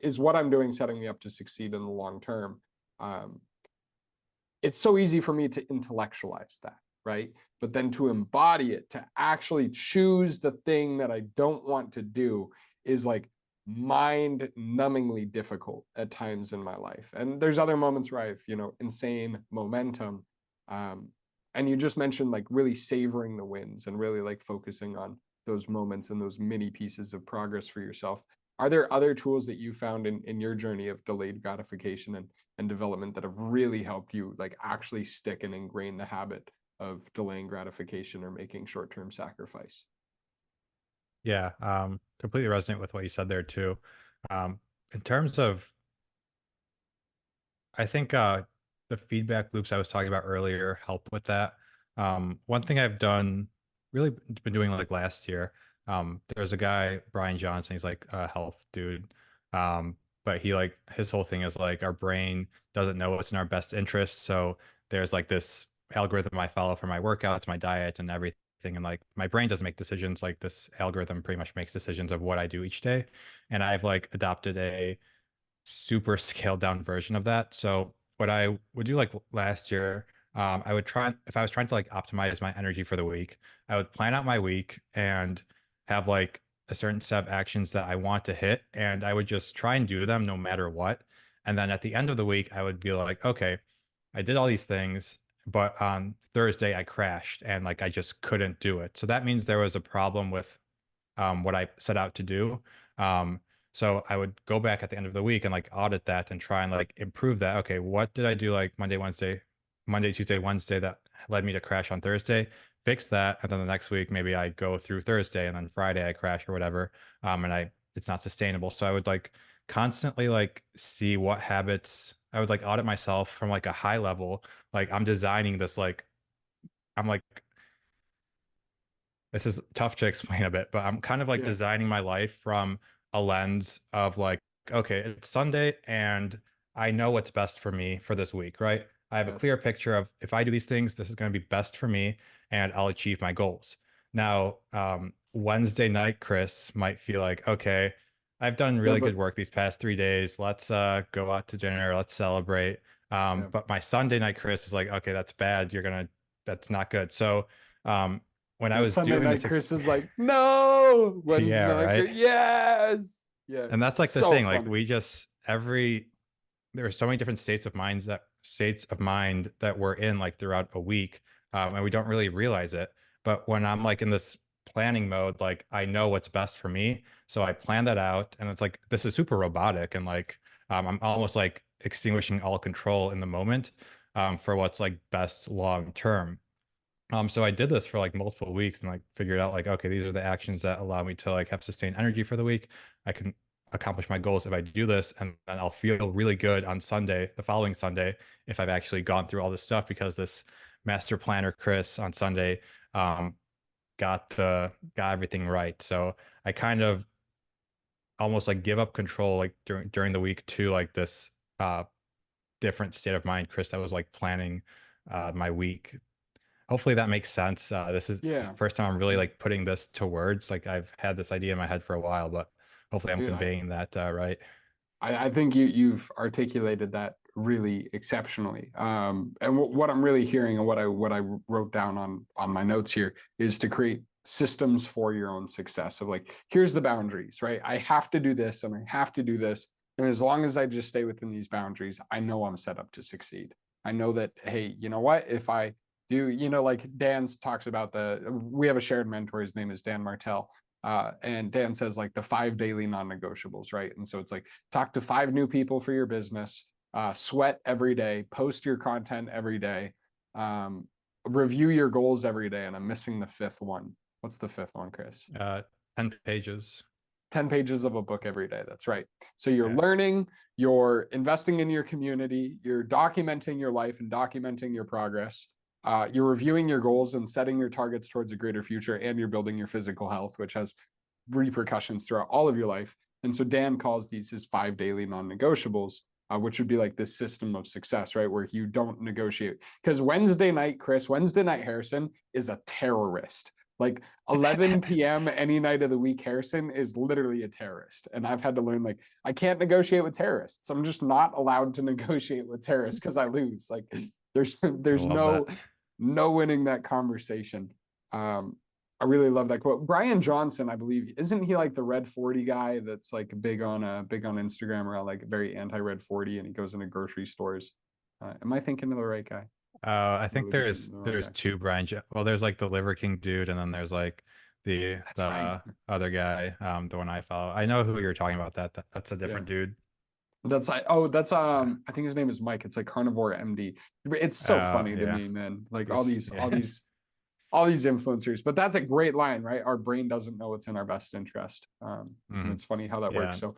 is what I'm doing setting me up to succeed in the long term? It's so easy for me to intellectualize that, right? But then to embody it, to actually choose the thing that I don't want to do is like mind numbingly difficult at times in my life. And there's other moments where I've, insane momentum. And you just mentioned like really savoring the wins and really like focusing on those moments and those mini pieces of progress for yourself. Are there other tools that you found in your journey of delayed gratification and development that have really helped you like actually stick and ingrain the habit of delaying gratification or making short-term sacrifice?
Yeah, completely resonate with what you said there too. In terms of, I think the feedback loops I was talking about earlier help with that. One thing I've done, really been doing like last year. There's a guy, Brian Johnson. He's like a health dude, but he like his whole thing is like our brain doesn't know what's in our best interest. So there's like this algorithm I follow for my workouts, my diet, and everything. And like my brain doesn't make decisions. Like this algorithm pretty much makes decisions of what I do each day. And I've like adopted a super scaled down version of that. So what I would do like last year, I would try if I was trying to like optimize my energy for the week, I would plan out my week and have like a certain set of actions that I want to hit, and I would just try and do them no matter what. And then at the end of the week, I would be like, okay, I did all these things, but on Thursday I crashed and like I just couldn't do it. So that means there was a problem with what I set out to do. Um, so I would go back at the end of the week and like audit that and try and like improve that. Okay, what did I do like Monday, Tuesday, Wednesday that led me to crash on Thursday? Fix that, and then the next week maybe I go through Thursday, and then Friday I crash or whatever. And it's not sustainable. So I would like constantly like see what habits I would like audit myself from like a high level. Like I'm designing this like I'm like this is tough to explain a bit, but I'm kind of like
Yeah.
designing my life from a lens of like, okay, it's Sunday and I know what's best for me for this week, right? I have a
Yes.
clear picture of if I do these things, this is going to be best for me and I'll achieve my goals. Now, Wednesday night, Chris might feel like, okay, I've done
Yeah,
really
but
good work these past 3 days. Let's go out to dinner. Let's celebrate.
yeah.
But my Sunday night, Chris is like, okay, that's bad. That's not good. So, um, when I
The
was
Sunday
doing
night
this,
Chris is like, no, Wednesday
yeah,
night
right.
Chris, yes. Yeah,
And that's like the
so
thing. Like
funny.
we just there are so many different states of mind that we're in like throughout a week, and we don't really realize it. But when I'm like in this planning mode, like I know what's best for me, so I plan that out, and it's like this is super robotic, and like I'm almost like extinguishing all control in the moment for what's like best long term. So I did this for like multiple weeks and like figured out like, okay, these are the actions that allow me to like have sustained energy for the week. I can accomplish my goals if I do this, and then I'll feel really good on Sunday, the following Sunday, if I've actually gone through all this stuff because this master planner Chris on Sunday um, got everything right. So I kind of almost like give up control like during the week to like this uh different state of mind, Chris, that was like planning my week. Hopefully that makes sense. This is the
Yeah,
first time I'm really
yeah.
like putting this to words. Like I've had this idea in my head for a while, but hopefully I'm
Dude,
conveying that right.
I think you've articulated that really exceptionally. And what I'm really hearing and what I wrote down on my notes here is to create systems for your own success of like, here's the boundaries, right? I have to do this and I have to do this. And as long as I just stay within these boundaries, I know I'm set up to succeed. I know that, hey, you know what? If I do, like Dan talks about we have a shared mentor, his name is Dan Martell. And Dan says like the 5 daily non-negotiables, right? And so it's like talk to 5 new people for your business, sweat every day, post your content every day, um, review your goals every day. And I'm missing the 5th one. What's the 5th one, Chris?
uh 10 pages.
10 pages of a book every day. That's right. So you're
Yeah.
learning, you're investing in your community, you're documenting your life and documenting your progress. You're reviewing your goals and setting your targets towards a greater future, and you're building your physical health, which has repercussions throughout all of your life. And so Dan calls these his 5 daily non-negotiables, which would be like this system of success, right? Where you don't negotiate. Because Wednesday night, Harrison is a terrorist. Like 11 p.m. any night of the week, Harrison is literally a terrorist. And I've had to learn, like, I can't negotiate with terrorists. I'm just not allowed to negotiate with terrorists because I lose. Like, there's no winning that conversation. I really love that quote. Brian Johnson, I believe, isn't he like the Red 40 guy that's like big on Instagram, or like very anti-Red 40, and he goes into grocery stores? Am I thinking of the right guy?
I think there's two Brian. Well, there's like the Liver King dude, and then there's like the
right.
other guy, the one I follow. I know who you're talking about. That's a different dude.
That's I think his name is Mike. It's like Carnivore MD. It's so funny to me, man. Like all these influencers. But that's a great line, right? Our brain doesn't know what's in our best interest. And it's funny how that works. So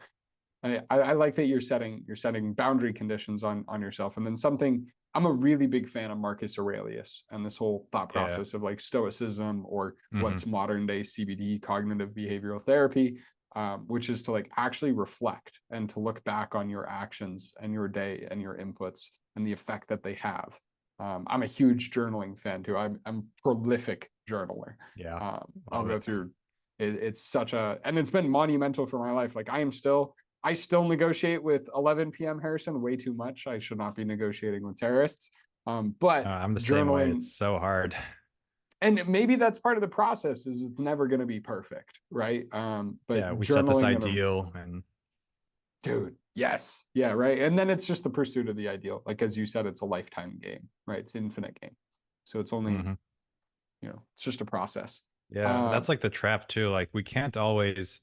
I like that you're setting boundary conditions on yourself. And then something, I'm a really big fan of Marcus Aurelius and this whole thought process of like stoicism, or what's modern day CBT, cognitive behavioral therapy, which is to like actually reflect and to look back on your actions and your day and your inputs and the effect that they have. I'm a huge journaling fan too. I'm a prolific journaler. I'll go through it's such a, and it's been monumental for my life. Like I still negotiate with 11 p.m. Harrison way too much. I should not be negotiating with terrorists. But
I'm the
journaling,
same way. It's so hard.
And maybe that's part of the process, is it's never going to be perfect, right? But
we set this ideal and
dude, yes. Yeah, right. And then it's just the pursuit of the ideal. Like, as you said, it's a lifetime game, right? It's an infinite game. So it's only, it's just a process.
Yeah, that's like the trap too. Like we can't always,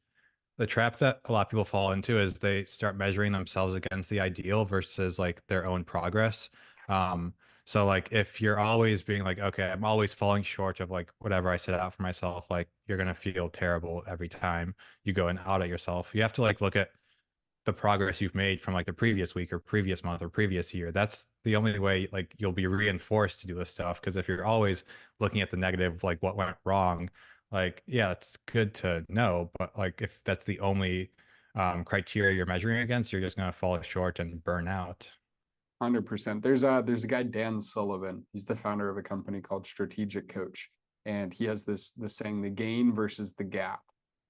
the trap that a lot of people fall into is they start measuring themselves against the ideal versus like their own progress. So like if you're always being like, okay, I'm always falling short of like whatever I set out for myself, like you're gonna feel terrible every time you go and audit yourself. You have to like look at the progress you've made from like the previous week or previous month or previous year. That's the only way like you'll be reinforced to do this stuff. Because if you're always looking at the negative, like what went wrong, like yeah, it's good to know, but like if that's the only criteria you're measuring against, you're just going to fall short and burn out.
100%. There's a guy, Dan Sullivan. He's the founder of a company called Strategic Coach, and he has this saying, the gain versus the gap.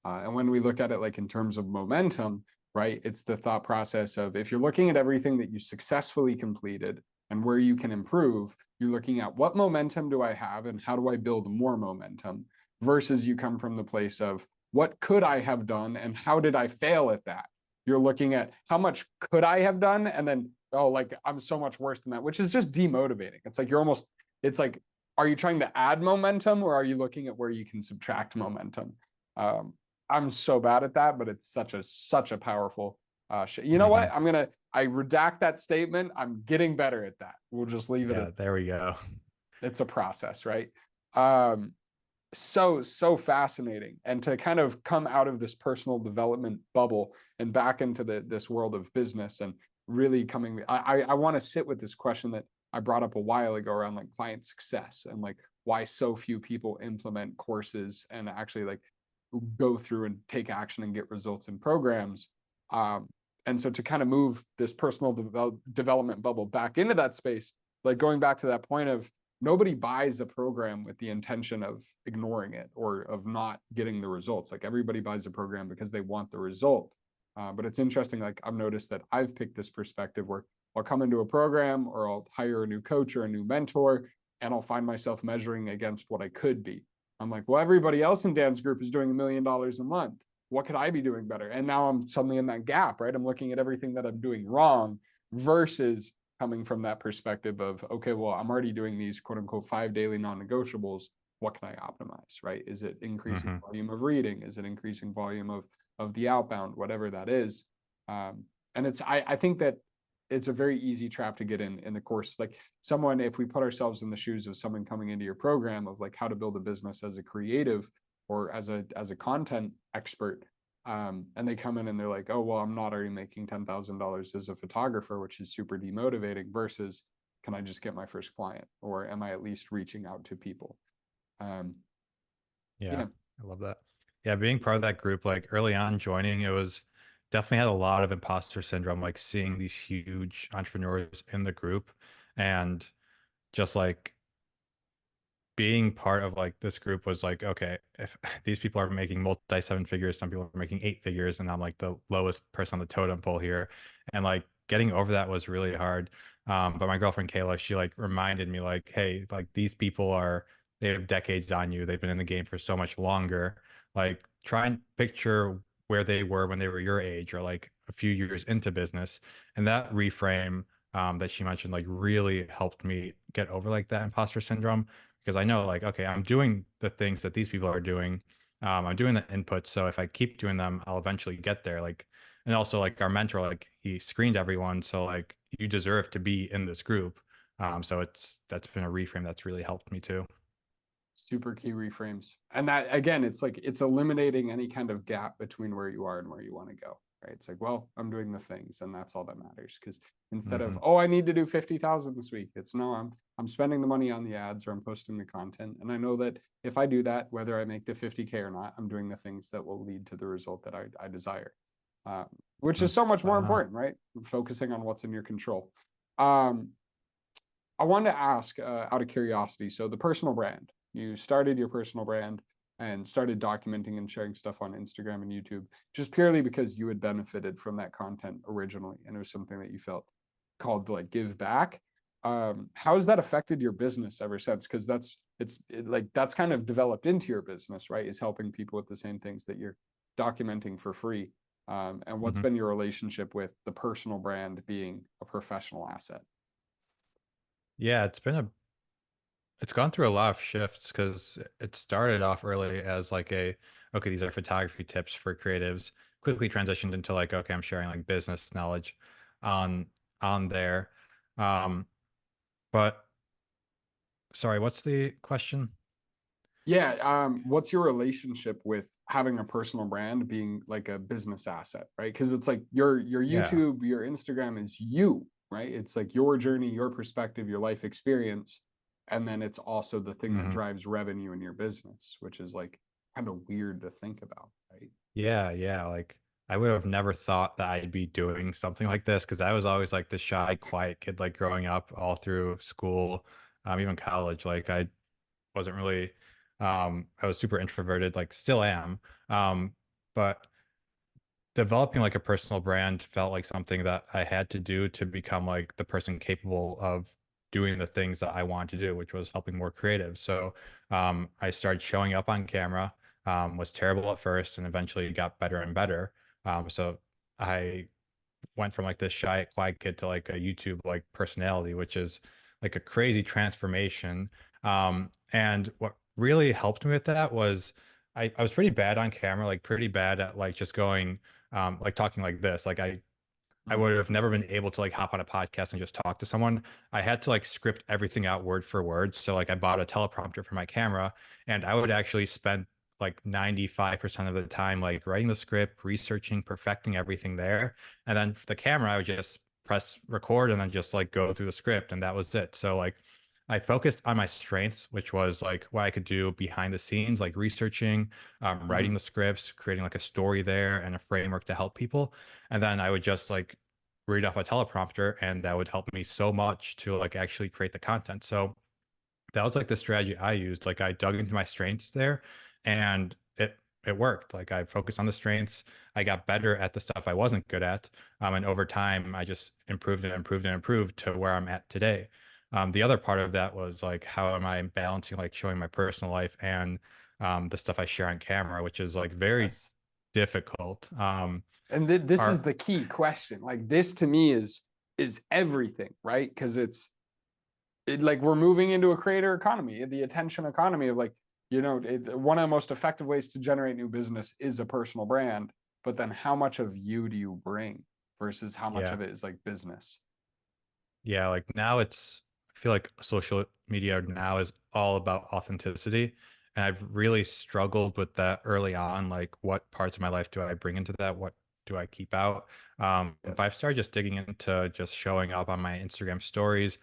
And when we look at it like in terms of momentum, right, it's the thought process of, if you're looking at everything that you successfully completed and where you can improve, you're looking at what momentum do I have and how do I build more momentum, versus you come from the place of what could I have done and how did I fail at that. You're looking at how much could I have done, and then, oh, like I'm so much worse than that, which is just demotivating. It's like it's like, are you trying to add momentum, or are you looking at where you can subtract momentum? I'm so bad at that, but it's such a powerful you know what? I redact that statement. I'm getting better at that. We'll just leave it at,
there we go.
it's a process, right? So fascinating. And to kind of come out of this personal development bubble and back into this world of business, and really coming, I want to sit with this question that I brought up a while ago around like client success, and like why so few people implement courses and actually like go through and take action and get results in programs. And so to kind of move this personal development bubble back into that space, like going back to that point of, nobody buys a program with the intention of ignoring it or of not getting the results. Like everybody buys a program because they want the result. But it's interesting, like I've noticed that I've picked this perspective where I'll come into a program, or I'll hire a new coach or a new mentor, and I'll find myself measuring against what I could be. I'm like, well, everybody else in Dan's group is doing $1 million a month. What could I be doing better? And now I'm suddenly in that gap, right? I'm looking at everything that I'm doing wrong, versus coming from that perspective of, okay, well, I'm already doing these quote unquote 5 daily non-negotiables. What can I optimize, right? Is it increasing volume of reading? Is it increasing volume of the outbound, whatever that is? And I think that it's a very easy trap to get in the course. Like someone, if we put ourselves in the shoes of someone coming into your program of like how to build a business as a creative or as a content expert, and they come in and they're like, oh, well, I'm not already making $10,000 as a photographer, which is super demotivating, versus can I just get my first client, or am I at least reaching out to people?
I love that. Yeah, being part of that group, like early on joining, it was definitely had a lot of imposter syndrome, like seeing these huge entrepreneurs in the group and just like being part of like this group was like, okay, if these people are making multi seven figures, some people are making eight figures, and I'm like the lowest person on the totem pole here. And like getting over that was really hard. But my girlfriend Kayla, she like reminded me like, hey, like these people are, they have decades on you. They've been in the game for so much longer. Like try and picture where they were when they were your age or like a few years into business. And that reframe that she mentioned like really helped me get over like that imposter syndrome because I know like, okay, I'm doing the things that these people are doing. I'm doing the inputs. So if I keep doing them, I'll eventually get there. Like, and also like our mentor, like he screened everyone. So like you deserve to be in this group. So that's been a reframe that's really helped me too.
Super key reframes. And that again, it's like it's eliminating any kind of gap between where you are and where you want to go. Right. It's like, well, I'm doing the things and that's all that matters. Because instead of,
Hmm.
oh, I need to do 50,000 this week, it's no, I'm spending the money on the ads or I'm posting the content. And I know that if I do that, whether I make the 50K or not, I'm doing the things that will lead to the result that I desire. Which is so much more
Spot on.
important, right? Focusing on what's in your control. Um, I wanted to ask out of curiosity. So the personal brand, you started your personal brand and started documenting and sharing stuff on Instagram and YouTube just purely because you had benefited from that content originally. And it was something that you felt called to like give back. How has that affected your business ever since? Because like that's kind of developed into your business, right? Is helping people with the same things that you're documenting for free. And what's
Hmm.
been your relationship with the personal brand being a professional asset?
Yeah, it's gone through a lot of shifts because it started off early as like okay, these are photography tips for creatives, quickly transitioned into like, okay, I'm sharing like business knowledge on on there. Um, but sorry, what's the question?
Yeah, what's your relationship with having a personal brand being like a business asset, right? Because it's like your
Yeah.
YouTube, your Instagram is you, right? It's like your journey, your perspective, your life experience, and then it's also the thing that
Hmm.
drives revenue in your business, which is like kind of weird to think about, right?
Yeah, yeah. Like I would have never thought that I'd be doing something like this because I was always like the shy, quiet kid, like growing up all through school, even college. Like I wasn't really, I was super introverted, like still am. But developing like a personal brand felt like something that I had to do to become like the person capable of doing the things that I wanted to do, which was helping more creatives. So I started showing up on camera, was terrible at first and eventually got better and better. So I went from like this shy, quiet kid to like a YouTube like personality, which is like a crazy transformation. And what really helped me with that was I was pretty bad on camera, like pretty bad at like just going like talking like this. Like I
Mm.
would have never been able to like hop on a podcast and just talk to someone. I had to like script everything out word for word. So like I bought a teleprompter for my camera and I would actually spend like 95% of the time like writing the script, researching, perfecting everything there. And then for the camera, I would just press record and then just like go through the script and that was it. So like I focused on my strengths, which was like what I could do behind the scenes, like researching, writing
Mhm.
the scripts, creating like a story there and a framework to help people. And then I would just like read off a teleprompter and that would help me so much to like actually create the content. So that was like the strategy I used. Like I dug into my strengths there and it worked. Like I focused on the strengths. I got better at the stuff I wasn't good at. And over time I just improved and improved and improved to where I'm at today. The other part of that was like how am I balancing like showing my personal life and the stuff I share on camera, which is like very
Yes.
difficult.
And this is
Our
the key question. Like this to me is everything, right? Because like we're moving into a creator economy, the attention economy of like, one of the most effective ways to generate new business is a personal brand. But then how much of you do you bring versus how much
yeah.
of it is like business?
Yeah, like now I feel like social media now is all about authenticity. And I've really struggled with that early on. Like, what parts of my life do I bring into that? What do I keep out? But I've
Yes.
started just digging into just showing up on my Instagram stories,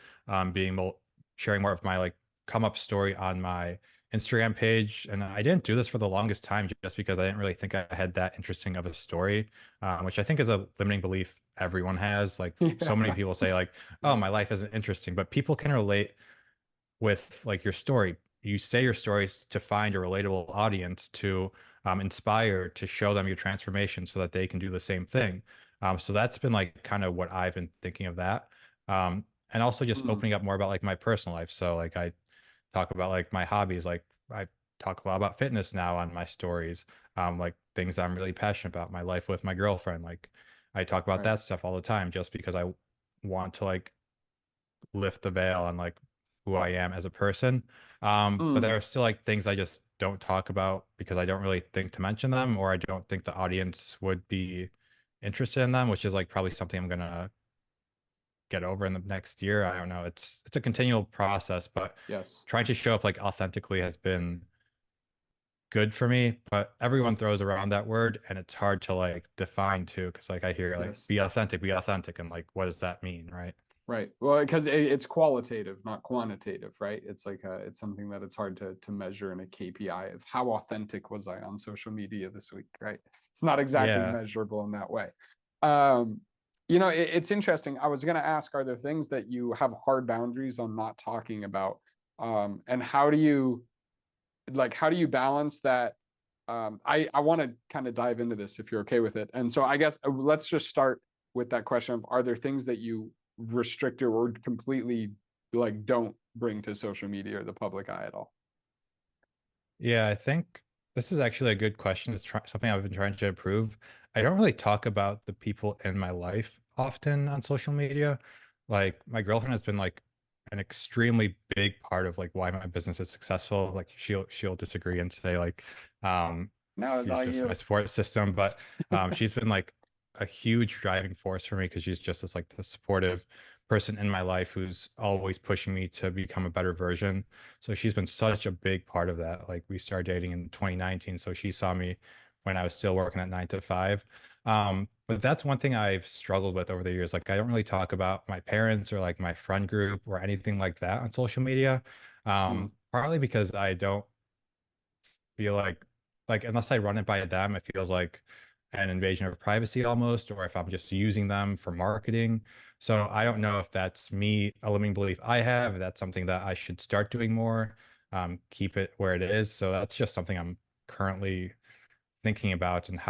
being sharing more of my like come up story on my Instagram page, and I didn't do this for the longest time just because I didn't really think I had that interesting of a story, which I think is a limiting belief everyone has. Like so many
Yeah.
people say, like, "Oh,
Yeah.
my life isn't interesting," but people can relate with like your story. You say your stories to find a relatable audience, to inspire, to show them your transformation so that they can do the same thing. So that's been like kind of what I've been thinking of that. And also just
Mm,
opening up more about like my personal life. So like I talk about like my hobbies. Like I talk a lot about fitness now on my stories, like things I'm really passionate about, my life with my girlfriend. Like I talk about
right.
that stuff all the time just because I want to like lift the veil on like who I am as a person. But
Mm,
there are still like things I just don't talk about because I don't really think to mention them, or I don't think the audience would be interested in them, which is like probably something I'm gonna get over in the next year. I don't know. It's a continual process, but
yes.
trying to show up like authentically has been good for me. But everyone throws around that word and it's hard to like define too, because like I hear like
Yes.
be authentic, and like what does that mean, right?
Right. Well, because it's qualitative, not quantitative, right? It's like it's something that it's hard to measure in a KPI of how authentic was I on social media this week, right? It's not exactly
Yeah.
measurable in that way. Um, it's interesting. I was going to ask, are there things that you have hard boundaries on not talking about? And how do you balance that? I want to kind of dive into this if you're okay with it. And so I guess let's just start with that question of, are there things that you restrict or completely like don't bring to social media or the public eye at all?
Yeah, I think this is actually a good question. It's something I've been trying to improve. I don't really talk about the people in my life often on social media. Like my girlfriend has been like an extremely big part of like why my business is successful. Like she'll disagree and say like
No, it's
she's
all
just my
you.
support system, but she's been like a huge driving force for me because she's just this like the supportive person in my life who's always pushing me to become a better version. So she's been such a big part of that. Like we started dating in 2019, so she saw me when I was still working at 9 to 5. But that's one thing I've struggled with over the years. Like I don't really talk about my parents or like my friend group or anything like that on social media.
Mm,
Partly because I don't feel like unless I run it by them, it feels like an invasion of privacy almost, or if I'm just using them for marketing. So I don't know if that's me, a limiting belief I have, if that's something that I should start doing more, keep it where it is. So that's just something I'm currently thinking about, and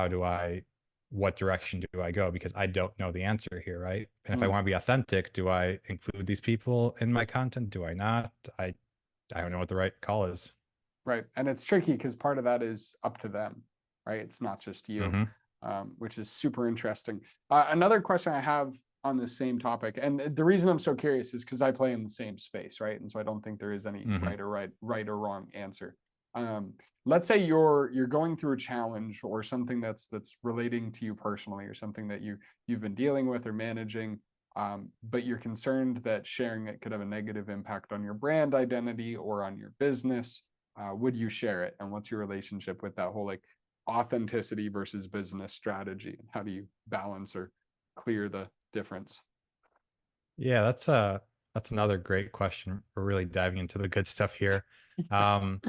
what direction do I go? Because I don't know the answer here, right? And if I
mm.
want to be authentic, do I include these people in my content? Do I not? I don't know what the right call is.
Right. And it's tricky because part of that is up to them, right? It's not just you,
Hmm.
which is super interesting. Another question I have on the same topic, and the reason I'm so curious is because I play in the same space, right? And so I don't think there is any
Hmm.
right or wrong answer. Um, let's say you're going through a challenge or something that's relating to you personally, or something that you've been dealing with or managing, but you're concerned that sharing it could have a negative impact on your brand identity or on your business. Would you share it, and what's your relationship with that whole like authenticity versus business strategy, and how do you balance or clear the difference?
Yeah, that's another great question. We're really diving into the good stuff here. Um,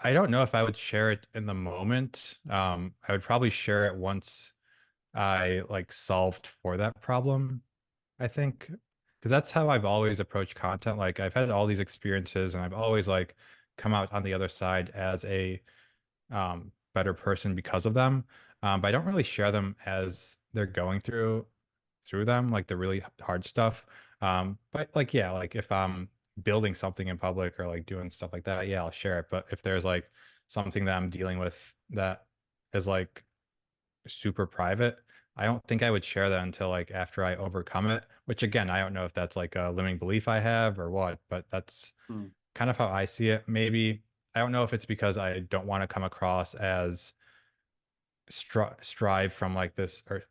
I don't know if I would share it in the moment. I would probably share it once I like solved for that problem, I think, because that's how I've always approached content. Like I've had all these experiences and I've always like come out on the other side as a better person because of them. But I don't really share them as they're going through them, like the really hard stuff. But like, yeah, like if I'm building something in public or like doing stuff like that, yeah, I'll share it. But if there's like something that I'm dealing with that is like super private, I don't think I would share that until like after I overcome it, which again, I don't know if that's like a limiting belief I have or what, but that's
Hmm.
kind of how I see it. Maybe I don't know if it's because I don't want to come across as strive from like this, or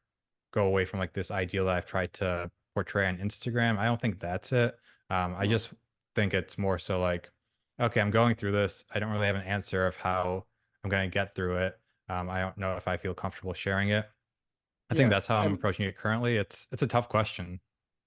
go away from like this ideal that I've tried to portray on Instagram. I don't think that's it. I
No.
just think it's more so like, okay, I'm going through this. I don't really have an answer of how I'm going to get through it. I don't know if I feel comfortable sharing it. I think
Yeah.
that's how I'm
And
approaching it currently. It's a tough question.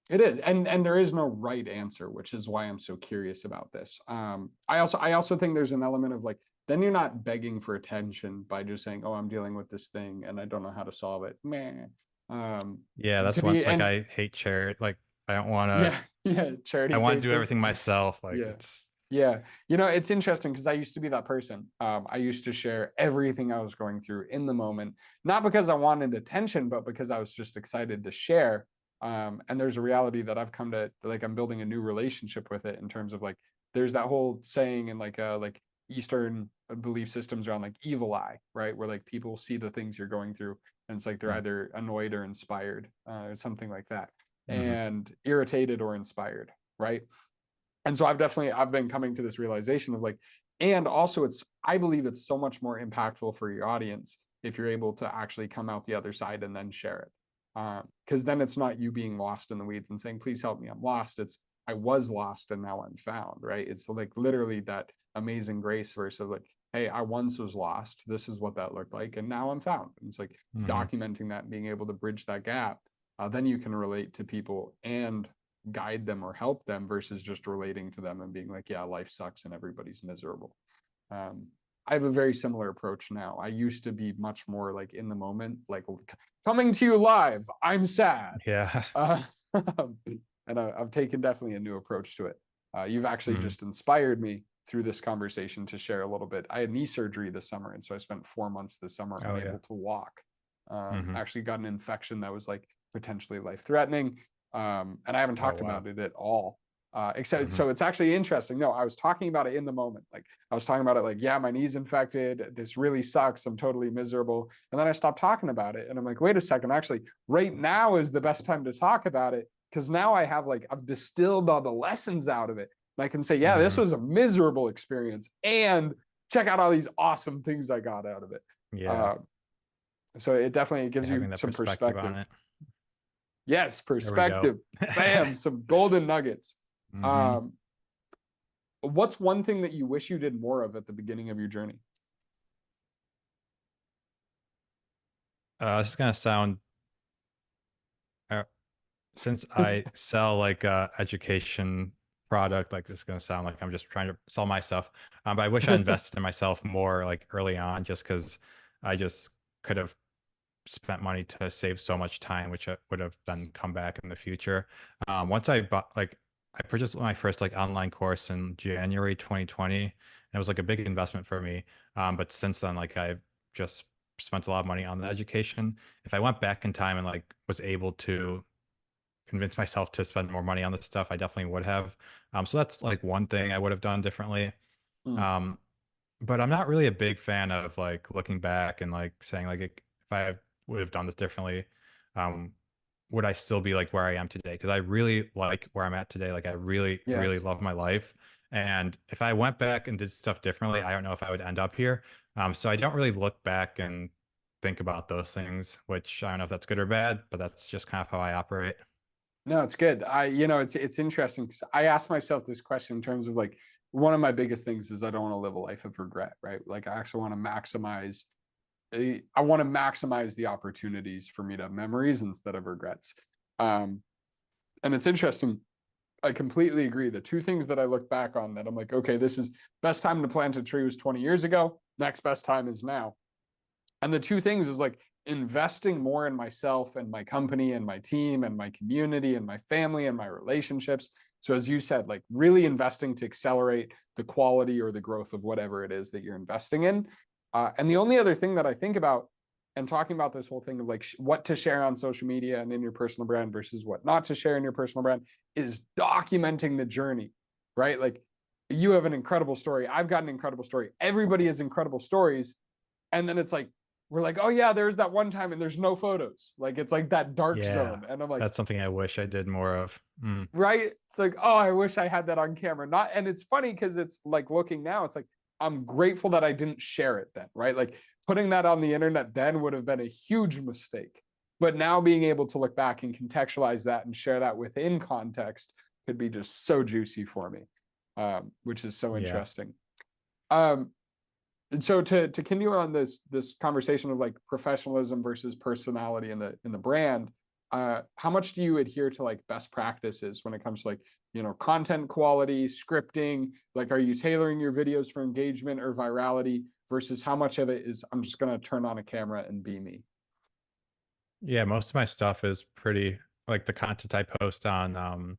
It is, and there is no right answer, which is why I'm so curious about this. I also think there's an element of like, then you're not begging for attention by just saying, "Oh, I'm dealing with this thing and I don't know how to solve it." Meh.
Yeah, that's
To
one,
be
like
and
I hate charity. Like I don't want to,
yeah, yeah,
I
charity
want to do
cases.
everything myself. Like
Yeah.
it's,
Yeah. You know, it's interesting because I used to be that person. I used to share everything I was going through in the moment, not because I wanted attention, but because I was just excited to share. And there's a reality that I've come to, like, I'm building a new relationship with it in terms of like, there's that whole saying in like Eastern belief systems around like evil eye, right? Where like people see the things you're going through and it's like they're
mm,
either annoyed or inspired, or something like that,
mhm.
and irritated or inspired, right? And so I've been coming to this realization of like, and also I believe it's so much more impactful for your audience if you're able to actually come out the other side and then share it. Because then it's not you being lost in the weeds and saying, please help me, I'm lost. It's I was lost and now I'm found, right? It's like literally that Amazing Grace verse of like, hey, I once was lost, this is what that looked like, and now I'm found. And it's like
Mhm.
documenting that and being able to bridge that gap. Then you can relate to people and guide them or help them versus just relating to them and being like, yeah, life sucks and everybody's miserable. Um, I have a very similar approach now. I used to be much more like in the moment, like coming to you live, I'm sad.
Yeah.
Uh, and I've taken definitely a new approach to it. You've actually
Mhm.
just inspired me through this conversation to share a little bit. I had knee surgery this summer, and so I spent 4 months this summer
Oh yeah.
unable to walk.
Mhm.
Actually got an infection that was like potentially life threatening, and I haven't
Oh
talked
wow.
about it at all. Except,
Mhm.
so it's actually interesting. No, I was talking about it in the moment. Like I was talking about it like, yeah, my knee's infected. This really sucks. I'm totally miserable. And then I stopped talking about it. And I'm like, wait a second, actually, right now is the best time to talk about it. Cause now I've distilled all the lessons out of it. And I can say, yeah, this
Mhm.
was a miserable experience. And check out all these awesome things I got out of it.
Yeah.
Uh, so it definitely gives you
Having that
some
perspective on
perspective.
it.
Yes,
There we go.
perspective. Bam, some golden nuggets.
Mhm.
Um, what's one thing that you wish you did more of at the beginning of your journey?
This is gonna sound, uh, since I sell like education product, like this is gonna sound like I'm just trying to sell myself. But I wish I invested in myself more like early on, just because I just could have spent money to save so much time, which would have then come back in the future. Once I bought, like, I purchased my first like online course in January 2020, and it was like a big investment for me. But since then, like I've just spent a lot of money on the education. If I went back in time and like was able to convince myself to spend more money on this stuff, I definitely would have. So that's like one thing I would have done differently.
Hmm.
Um, but I'm not really a big fan of like looking back and like saying like if I would have done this differently, um, would I still be like where I am today? Because I really like where I'm at today. Like I really, really
Yes.
love my life. And if I went back and did stuff differently, I don't know if I would end up here. So I don't really look back and think about those things, which I don't know if that's good or bad, but that's just kind of how I operate.
No, it's good. It's interesting because I asked myself this question in terms of like one of my biggest things is I don't want to live a life of regret, right? Like I actually want to maximize. I want to maximize the opportunities for me to have memories instead of regrets. Um, and it's interesting. I completely agree. The two things that I look back on that I'm like, okay, this is best time to plant a tree was 20 years ago. Next best time is now. And the two things is like investing more in myself and my company and my team and my community and my family and my relationships. So as you said, like really investing to accelerate the quality or the growth of whatever it is that you're investing in. And the only other thing that I think about and talking about this whole thing of like what to share on social media and in your personal brand versus what not to share in your personal brand is documenting the journey, right? Like you have an incredible story. I've got an incredible story. Everybody has incredible stories. And then it's like, we're like, oh yeah, there's that one time and there's no photos. Like it's like that dark
Yeah,
zone. And I'm like,
that's something I wish I did more of. Mm.
right? It's like, oh, I wish I had that on camera. Not, and it's funny because it's like looking now, it's like, I'm grateful that I didn't share it then, right? Like putting that on the internet then would have been a huge mistake. But now being able to look back and contextualize that and share that within context could be just so juicy for me, which is so
Yeah.
interesting. Um, and so to continue on this conversation of like professionalism versus personality in the brand, how much do you adhere to like best practices when it comes to like, content quality, scripting? Like, are you tailoring your videos for engagement or virality versus how much of it is I'm just going to turn on a camera and be me?
Yeah, most of my stuff is pretty like the content I post on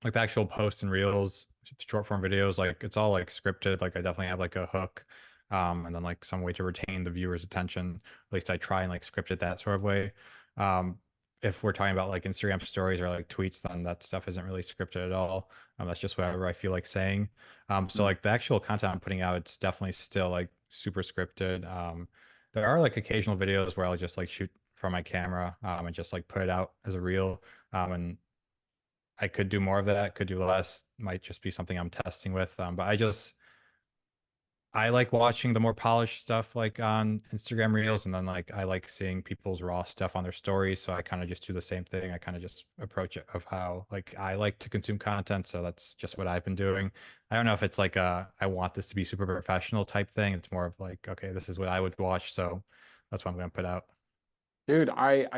like the actual posts and reels, short form videos, like it's all like scripted. Like I definitely have like a hook, and then like some way to retain the viewer's attention. At least I try and like script it that sort of way. Um, if we're talking about like Instagram stories or like tweets, then that stuff isn't really scripted at all. That's just whatever I feel like saying. So
Mm.
like the actual content I'm putting out, it's definitely still like super scripted. There are like occasional videos where I'll just like shoot from my camera, and just like put it out as a reel. And I could do more of that, could do less, might just be something I'm testing with. But I like watching the more polished stuff like on Instagram Reels, and then like I like seeing people's raw stuff on their stories. So I kind of just do the same thing. I kind of just approach it of how like I like to consume content. So that's just what I've been doing. I don't know if it's like I want this to be super professional type thing. It's more of like, okay, this is what I would watch. So that's what I'm gonna put out.
Dude, I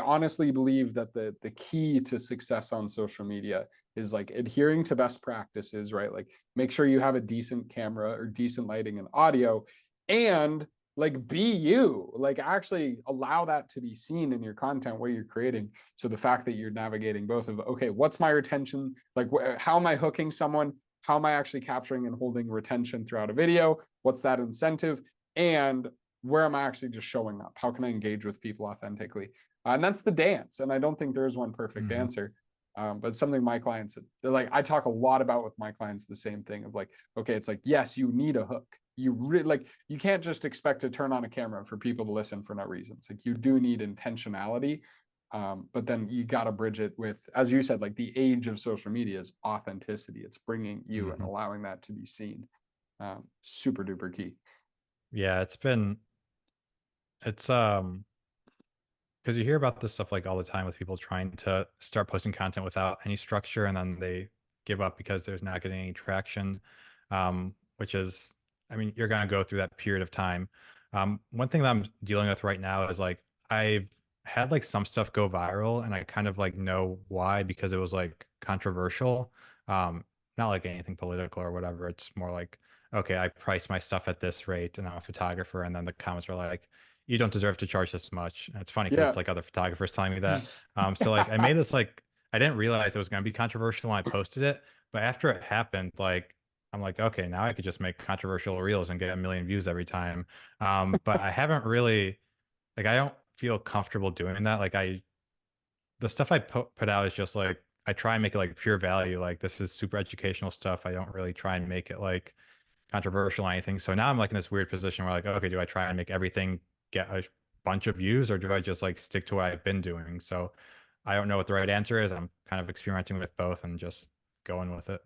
honestly believe that the key to success on social media is like adhering to best practices, right? Like make sure you have a decent camera or decent lighting and audio, and like be you. Like actually allow that to be seen in your content, what you're creating. So the fact that you're navigating both of, okay, what's my retention? Like how am I hooking someone? How am I actually capturing and holding retention throughout a video? What's that incentive? And where am I actually just showing up? How can I engage with people authentically? And that's the dance. And I don't think there is one perfect
Mhm.
answer. But something my clients, like, I talk a lot about with my clients the same thing of like, okay, it's like, yes, you need a hook. You really like, you can't just expect to turn on a camera for people to listen for no reason. It's like you do need intentionality. But then you got to bridge it with, as you said, like the age of social media is authenticity. It's bringing you and
Mhm.
allowing that to be seen. Super duper key.
Yeah, it's because you hear about this stuff like all the time with people trying to start posting content without any structure, and then they give up because there's not getting any traction. Which is, I mean, you're gonna go through that period of time. One thing that I'm dealing with right now is like I've had like some stuff go viral, and I kind of like know why, because it was like controversial. Not like anything political or whatever. It's more like, okay, I price my stuff at this rate, and I'm a photographer, and then the comments were like, you don't deserve to charge this much. And it's funny because
Yeah.
it's like other photographers telling me that. So like I made this like, I didn't realize it was going to be controversial when I posted it, but after it happened, like I'm like, okay, now I could just make controversial reels and get a million views every time. But I haven't really, like, I don't feel comfortable doing that. Like the stuff I put out is just like, I try and make it like pure value. Like this is super educational stuff. I don't really try and make it like controversial or anything. So now I'm like in this weird position where like, okay, do I try and make everything get a bunch of views, or do I just like stick to what I've been doing? So I don't know what the right answer is. I'm kind of experimenting with both and just going with it.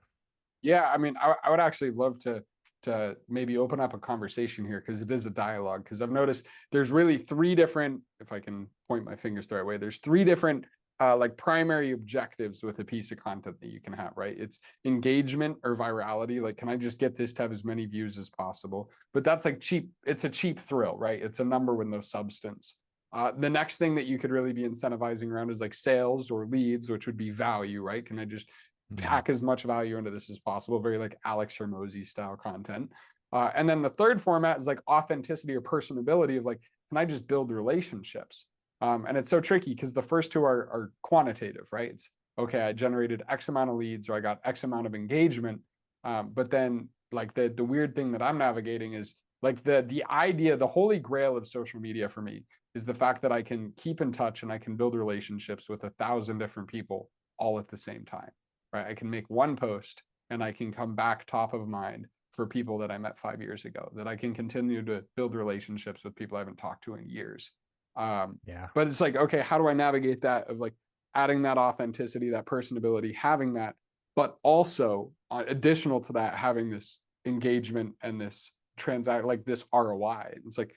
Yeah, I mean, I would actually love to maybe open up a conversation here because it is a dialogue. Because I've noticed there's really three different, if I can point my fingers the right way, there's three different like primary objectives with a piece of content that you can have, right? It's engagement or virality. Like, can I just get this to have as many views as possible? But that's like cheap. It's a cheap thrill, right? It's a number with no substance. The next thing that you could really be incentivizing around is like sales or leads, which would be value, right? Can I just
Mhm.
pack as much value into this as possible? Very like Alex Hermosi style content. And then the third format is like authenticity or personability of like, can I just build relationships? And it's so tricky because the first two are quantitative, right? It's okay, I generated X amount of leads or I got X amount of engagement. But then like the weird thing that I'm navigating is like the idea, the holy grail of social media for me is the fact that I can keep in touch and I can build relationships with 1,000 different people all at the same time, right? I can make one post and I can come back top of mind for people that I met 5 years ago, that I can continue to build relationships with people I haven't talked to in years. Um,
Yeah.
but it's like, okay, how do I navigate that of like adding that authenticity, that personability, having that, but also additional to that, having this engagement and this transact like this ROI. It's like,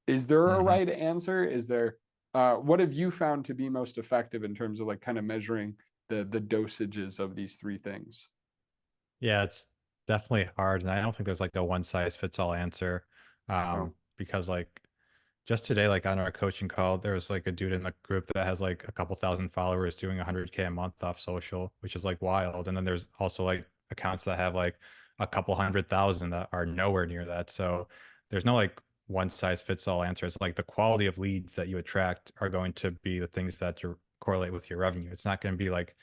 is there a
Hmm.
right answer? Is there what have you found to be most effective in terms of like kind of measuring the dosages of these three things?
Yeah, it's definitely hard. And I don't think there's like a one size fits all answer.
No.
Because like just today, like on our coaching call, there was like a dude in the group that has like a couple thousand followers doing 100K a month off social, which is like wild. And then there's also like accounts that have like a couple 100,000 that are nowhere near that. So there's no like one size fits all answer. It's like the quality of leads that you attract are going to be the things that you correlate with your revenue. It's not going to be like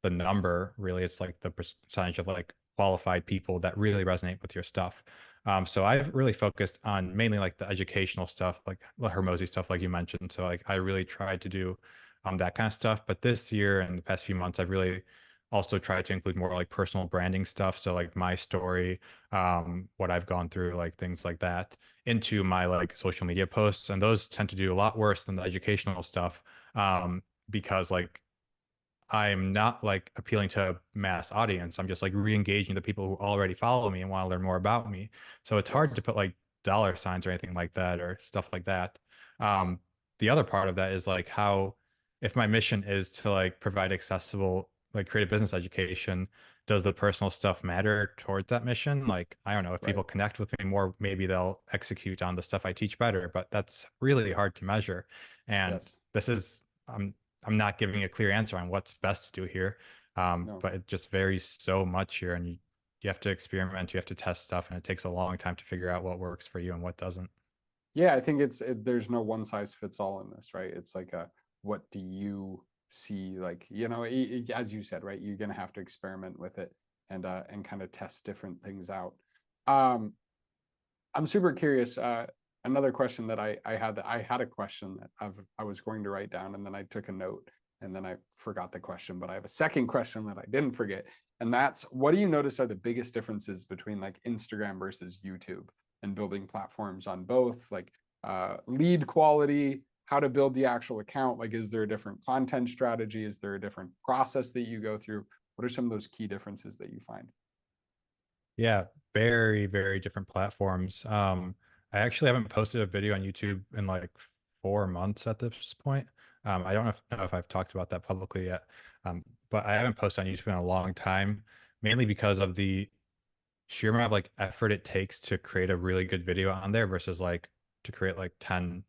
the number really. It's like the percentage of like qualified people that really resonate with your stuff. So I've really focused on mainly like the educational stuff, like the Hermosi stuff, like you mentioned. So like I really tried to do that kind of stuff. But this year and the past few months, I've really also tried to include more like personal branding stuff. So like my story, what I've gone through, like things like that into my like social media posts. And those tend to do a lot worse than the educational stuff, because like I'm not like appealing to a mass audience. I'm just like re-engaging the people who already follow me and want to learn more about me. So it's hard
Yes.
to put like dollar signs or anything like that or stuff like that. Um, the other part of that is like how, if my mission is to like provide accessible, like creative business education, does the personal stuff matter towards that mission? Like, I don't know, if
Right.
people connect with me more, maybe they'll execute on the stuff I teach better, but that's really hard to measure. And
Yes.
this is, I'm not giving a clear answer on what's best to do here.
No.
But it just varies so much here, and you have to experiment, you have to test stuff, and it takes a long time to figure out what works for you and what doesn't.
Yeah, I think there's no one size fits all in this, right? It's like a, what do you see? Like, as you said, right? You're gonna have to experiment with it and kind of test different things out. Um, I'm super curious. Another question that I had a question that I was going to write down, and then I took a note, and then I forgot the question. But I have a second question that I didn't forget, and that's, what do you notice are the biggest differences between like Instagram versus YouTube, and building platforms on both? Like lead quality, how to build the actual account. Like, is there a different content strategy? Is there a different process that you go through? What are some of those key differences that you find?
Yeah, very, very different platforms. I actually haven't posted a video on YouTube in like 4 months at this point. I don't know if I've talked about that publicly yet, but I haven't posted on YouTube in a long time, mainly because of the sheer amount of like effort it takes to create a really good video on there versus like to create like 10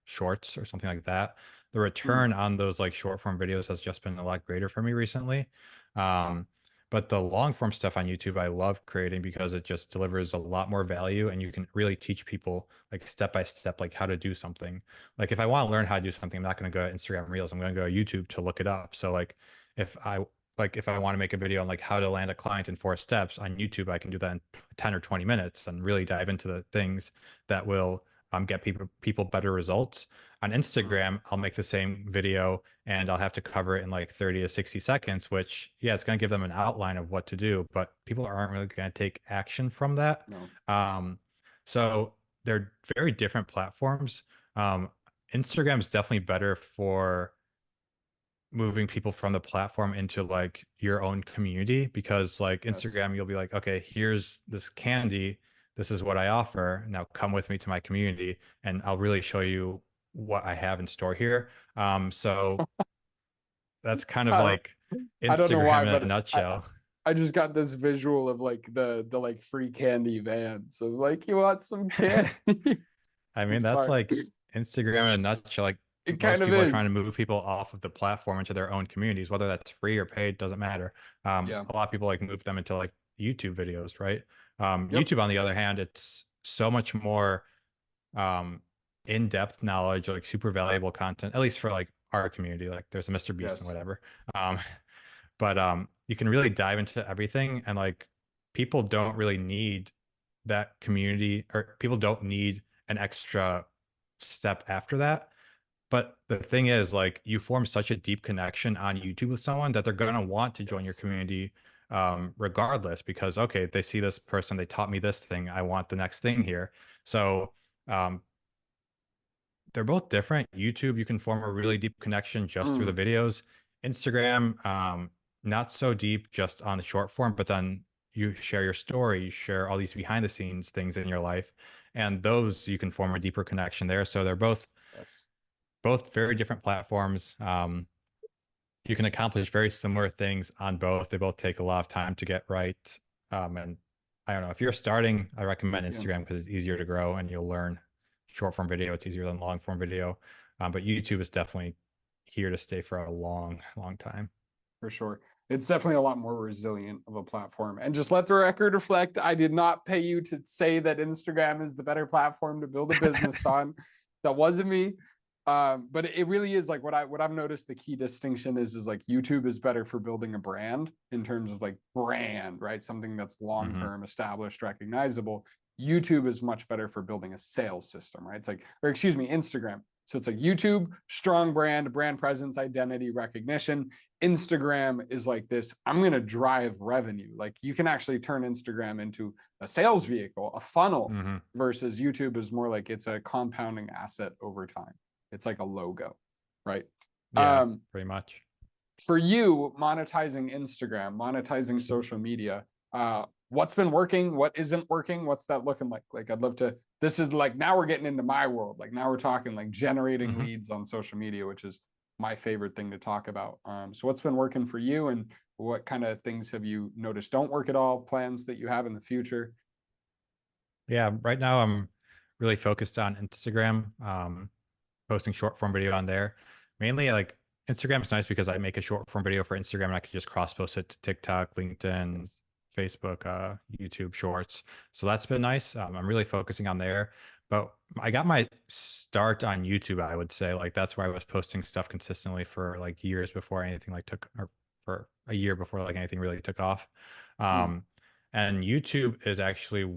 shorts or something like that. The
Mm,
return on those like short form videos has just been a lot greater for me recently. Um, but the long form stuff on YouTube, I love creating because it just delivers a lot more value and you can really teach people like step by step, like how to do something. Like if I want to learn how to do something, I'm not going to go to Instagram Reels. I'm going to go to YouTube to look it up. So if I if I want to make a video on like how to land a client in 4 steps on YouTube, I can do that in 10 or 20 minutes and really dive into the things that will get people better results. On
mm,
Instagram, I'll make the same video and I'll have to cover it in like 30 to 60 seconds, which yeah, it's going to give them an outline of what to do, but people aren't really going to take action from that.
no.
Um, so they're very different platforms. Um, Instagram is definitely better for moving people from the platform into like your own community, because like
Yes.
Instagram, you'll be like, okay, here's this candy. This is what I offer. Now come with me to my community and I'll really show you what I have in store here. So that's kind of
I don't,
like
I don't know
Instagram
why,
in a
but
nutshell.
I just got this visual of like the like free candy van. So like, you want some candy?
I
I'm
mean, that's
sorry.
like Instagram in a nutshell. Like
It kind
most
of
people are trying to
is.
move people off of the platform into their own communities, whether that's free or paid, doesn't matter.
Yeah.
A lot of people like move them into like YouTube videos, right?
Yep.
YouTube, on the other hand, it's so much more um, in-depth knowledge, like super valuable content, at least for like our community. Like there's a Mr. Beast and
Yes.
whatever. Um, but you can really dive into everything, and like people don't really need that community, or people don't need an extra step after that. But the thing is, like, you form such a deep connection on YouTube with someone that they're going to want to join your
Yes.
community, regardless, because okay, they see this person, they taught me this thing, I want the next thing here. So um, they're both different. YouTube, you can form a really deep connection just through the
Mm,
videos. Instagram, not so deep, just on the short form, but then you share your story, you share all these behind the scenes things in your life, and those you can form a deeper connection there. So they're
yes.
both very different platforms. You can accomplish very similar things on both. They both take a lot of time to get right. And I don't know, if you're starting, I recommend
Yeah.
Instagram because it's easier to grow and you'll learn short form video. It's easier than long form video. But YouTube is definitely here to stay for a long, long time.
For sure. It's definitely a lot more resilient of a platform. And just let the record reflect, I did not pay you to say that Instagram is the better platform to build a business on. That wasn't me. But it really is like what I've noticed the key distinction is like YouTube is better for building a brand in terms of like brand, right? Something that's long-term, established, recognizable. YouTube is much better for building a sales system, right? It's like, or excuse me, Instagram. So it's like YouTube, strong brand presence, identity, recognition. Instagram is like this, I'm going to drive revenue. Like you can actually turn Instagram into a sales vehicle, a funnel, versus YouTube is more like it's a compounding asset over time. It's like a logo, right?
Yeah, pretty much.
For you, monetizing Instagram, monetizing social media, what's been working? What isn't working? What's that looking like? Like, I'd love to, this is like, now we're getting into my world. Like now we're talking like generating leads on social media, which is my favorite thing to talk about. So what's been working for you, and what kind of things have you noticed don't work at all? Plans that you have in the future?
Yeah, right now I'm really focused on Instagram, posting short form video on there. Mainly like Instagram is nice because I make a short form video for Instagram and I can just cross post it to TikTok, LinkedIn, Facebook, YouTube Shorts. So that's been nice. I'm really focusing on there. But I got my start on YouTube, I would say. Like that's where I was posting stuff consistently for like years before anything like took, or for a year before like anything really took off. Um, and YouTube is actually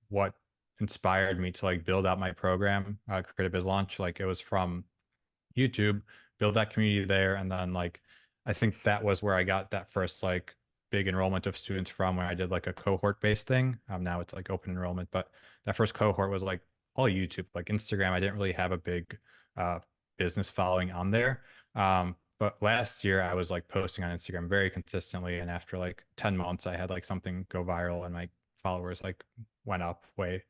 what inspired me to like build out my program, Creative Biz Launch. Like it was from YouTube, build that community there. And then like, I think that was where I got that first like big enrollment of students from, when I did like a cohort based thing. Now it's like open enrollment, but that first cohort was like all YouTube, like Instagram. I didn't really have a big uh, business following on there. But last year I was like posting on Instagram very consistently. And after like 10 months, I had like something go viral and my followers like went up way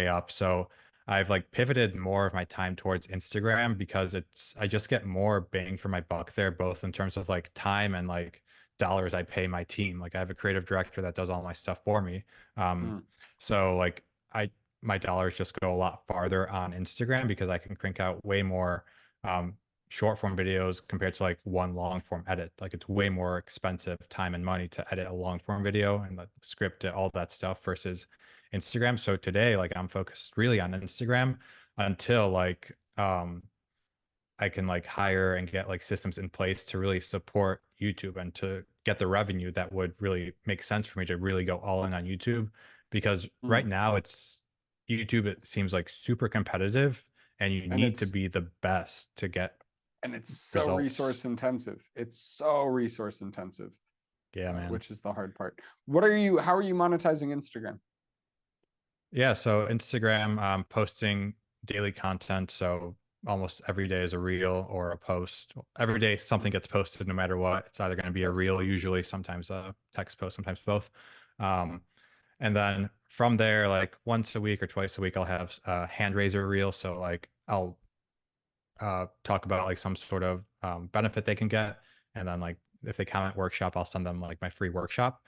up. So I've like pivoted more of my time towards Instagram because I just get more bang for my buck there, both in terms of like time and like dollars I pay my team. Like I have a creative director that does all my stuff for me. Um, so like my dollars just go a lot farther on Instagram because I can crank out way more um, short form videos compared to like one long form edit. Like it's way more expensive time and money to edit a long form video and like script it, all that stuff versus Instagram. So today, like I'm focused really on Instagram until like I can like hire and get like systems in place to really support YouTube and to get the revenue that would really make sense for me to really go all in on YouTube. Because right now it's YouTube, it seems like super competitive and you
And
need to be the best to get
it's so
results.
resource intensive. It's so resource intensive,
Yeah, man.
which is the hard part. How are you monetizing Instagram?
Yeah, so Instagram, posting daily content. So almost every day is a reel or a post. Every day something gets posted no matter what. It's either going to be a
Yes.
reel, usually, sometimes a text post, sometimes both. Um, and then from there, like once a week or twice a week, I'll have a hand raiser reel. So like I'll talk about like some sort of benefit they can get. And then like if they comment workshop, I'll send them like my free workshop.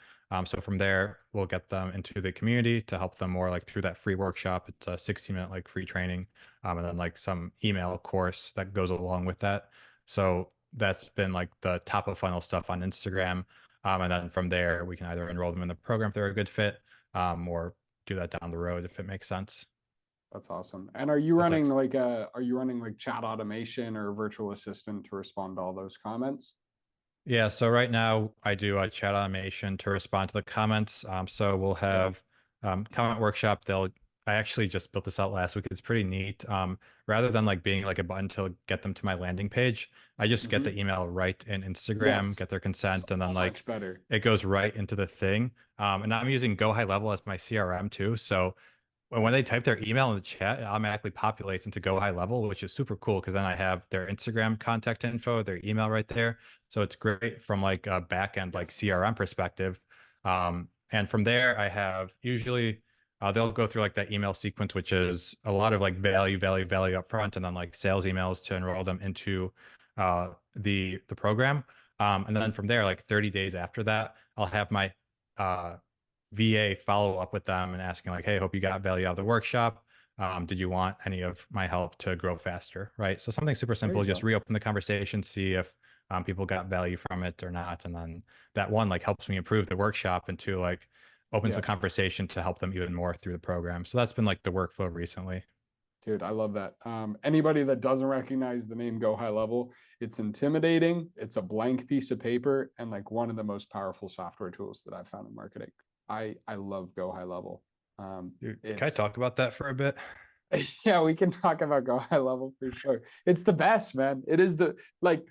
So from there, we'll get them into the community to help them more like through that free workshop. It's a 60-minute like free training, and then like some email course that goes along with that. So that's been like the top of funnel stuff on Instagram. And then from there, we can either enroll them in the program if they're a good fit, or do that down the road if it makes sense.
That's awesome. And are you
That's
running
like
like chat automation or virtual assistant to respond to all those comments?
Yeah, so right now I do a chat automation to respond to the comments. So we'll
Yeah.
have comment workshop. I actually just built this out last week. It's pretty neat. Rather than like being like a button to get them to my landing page, I just get the email right in Instagram,
Yes.
get their
So
consent, and then like
much better.
it goes right into the thing. And I'm using Go High Level as my CRM too. So when they
Yes.
type their email in the chat, it automatically populates into Go High Level, which is super cool because then I have their Instagram contact info, their email right there. So it's great from like a back end, like
Yes.
CRM perspective. And from there, I have usually they'll go through like that email sequence, which is a lot of like value up front, and then like sales emails to enroll them into the program. And then from there, like 30 days after that, I'll have my uh, VA follow up with them and asking like, hey, hope you got value out of the workshop. Did you want any of my help to grow faster? Right. So something super
There
simple,
you
just
go.
reopen the conversation, see if people got value from it or not. And then that one like helps me improve the workshop, and two, like opens
Yeah.
the conversation to help them even more through the program. So that's been like the workflow recently.
Dude, I love that. Anybody that doesn't recognize the name Go High Level, it's intimidating. It's a blank piece of paper and like one of the most powerful software tools that I've found in marketing. I love Go High Level.
Dude, can I
It's
talk about that for a bit?
yeah, we can talk about Go High Level for sure. It's the best, man. It is the like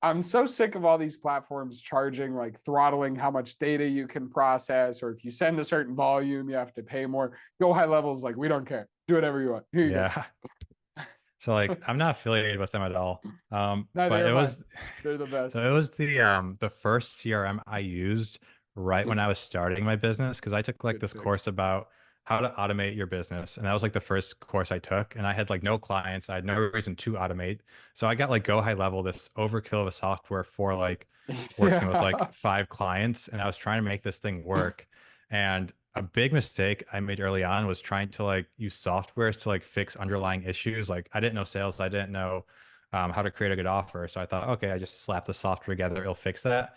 I'm so sick of all these platforms charging, like throttling how much data you can process, or if you send a certain volume, you have to pay more. Go High Levels, like we don't care. Do whatever you want. Here you go.
Yeah. So like I'm not affiliated with them at all.
Neither
But it
am I.
was
They're the best.
so it was the first CRM I used right when I was starting my business, because I took like
Good
this
pick.
course about how to automate your business. And that was like the first course I took. And I had like no clients. I had no reason to automate. So I got like Go High Level, this overkill of a software for like working with like
Yeah.
5 clients. And I was trying to make this thing work. And a big mistake I made early on was trying to like use softwares to like fix underlying issues. Like I didn't know sales. I didn't know how to create a good offer. So I thought, okay, I just slap the software together, it'll fix that.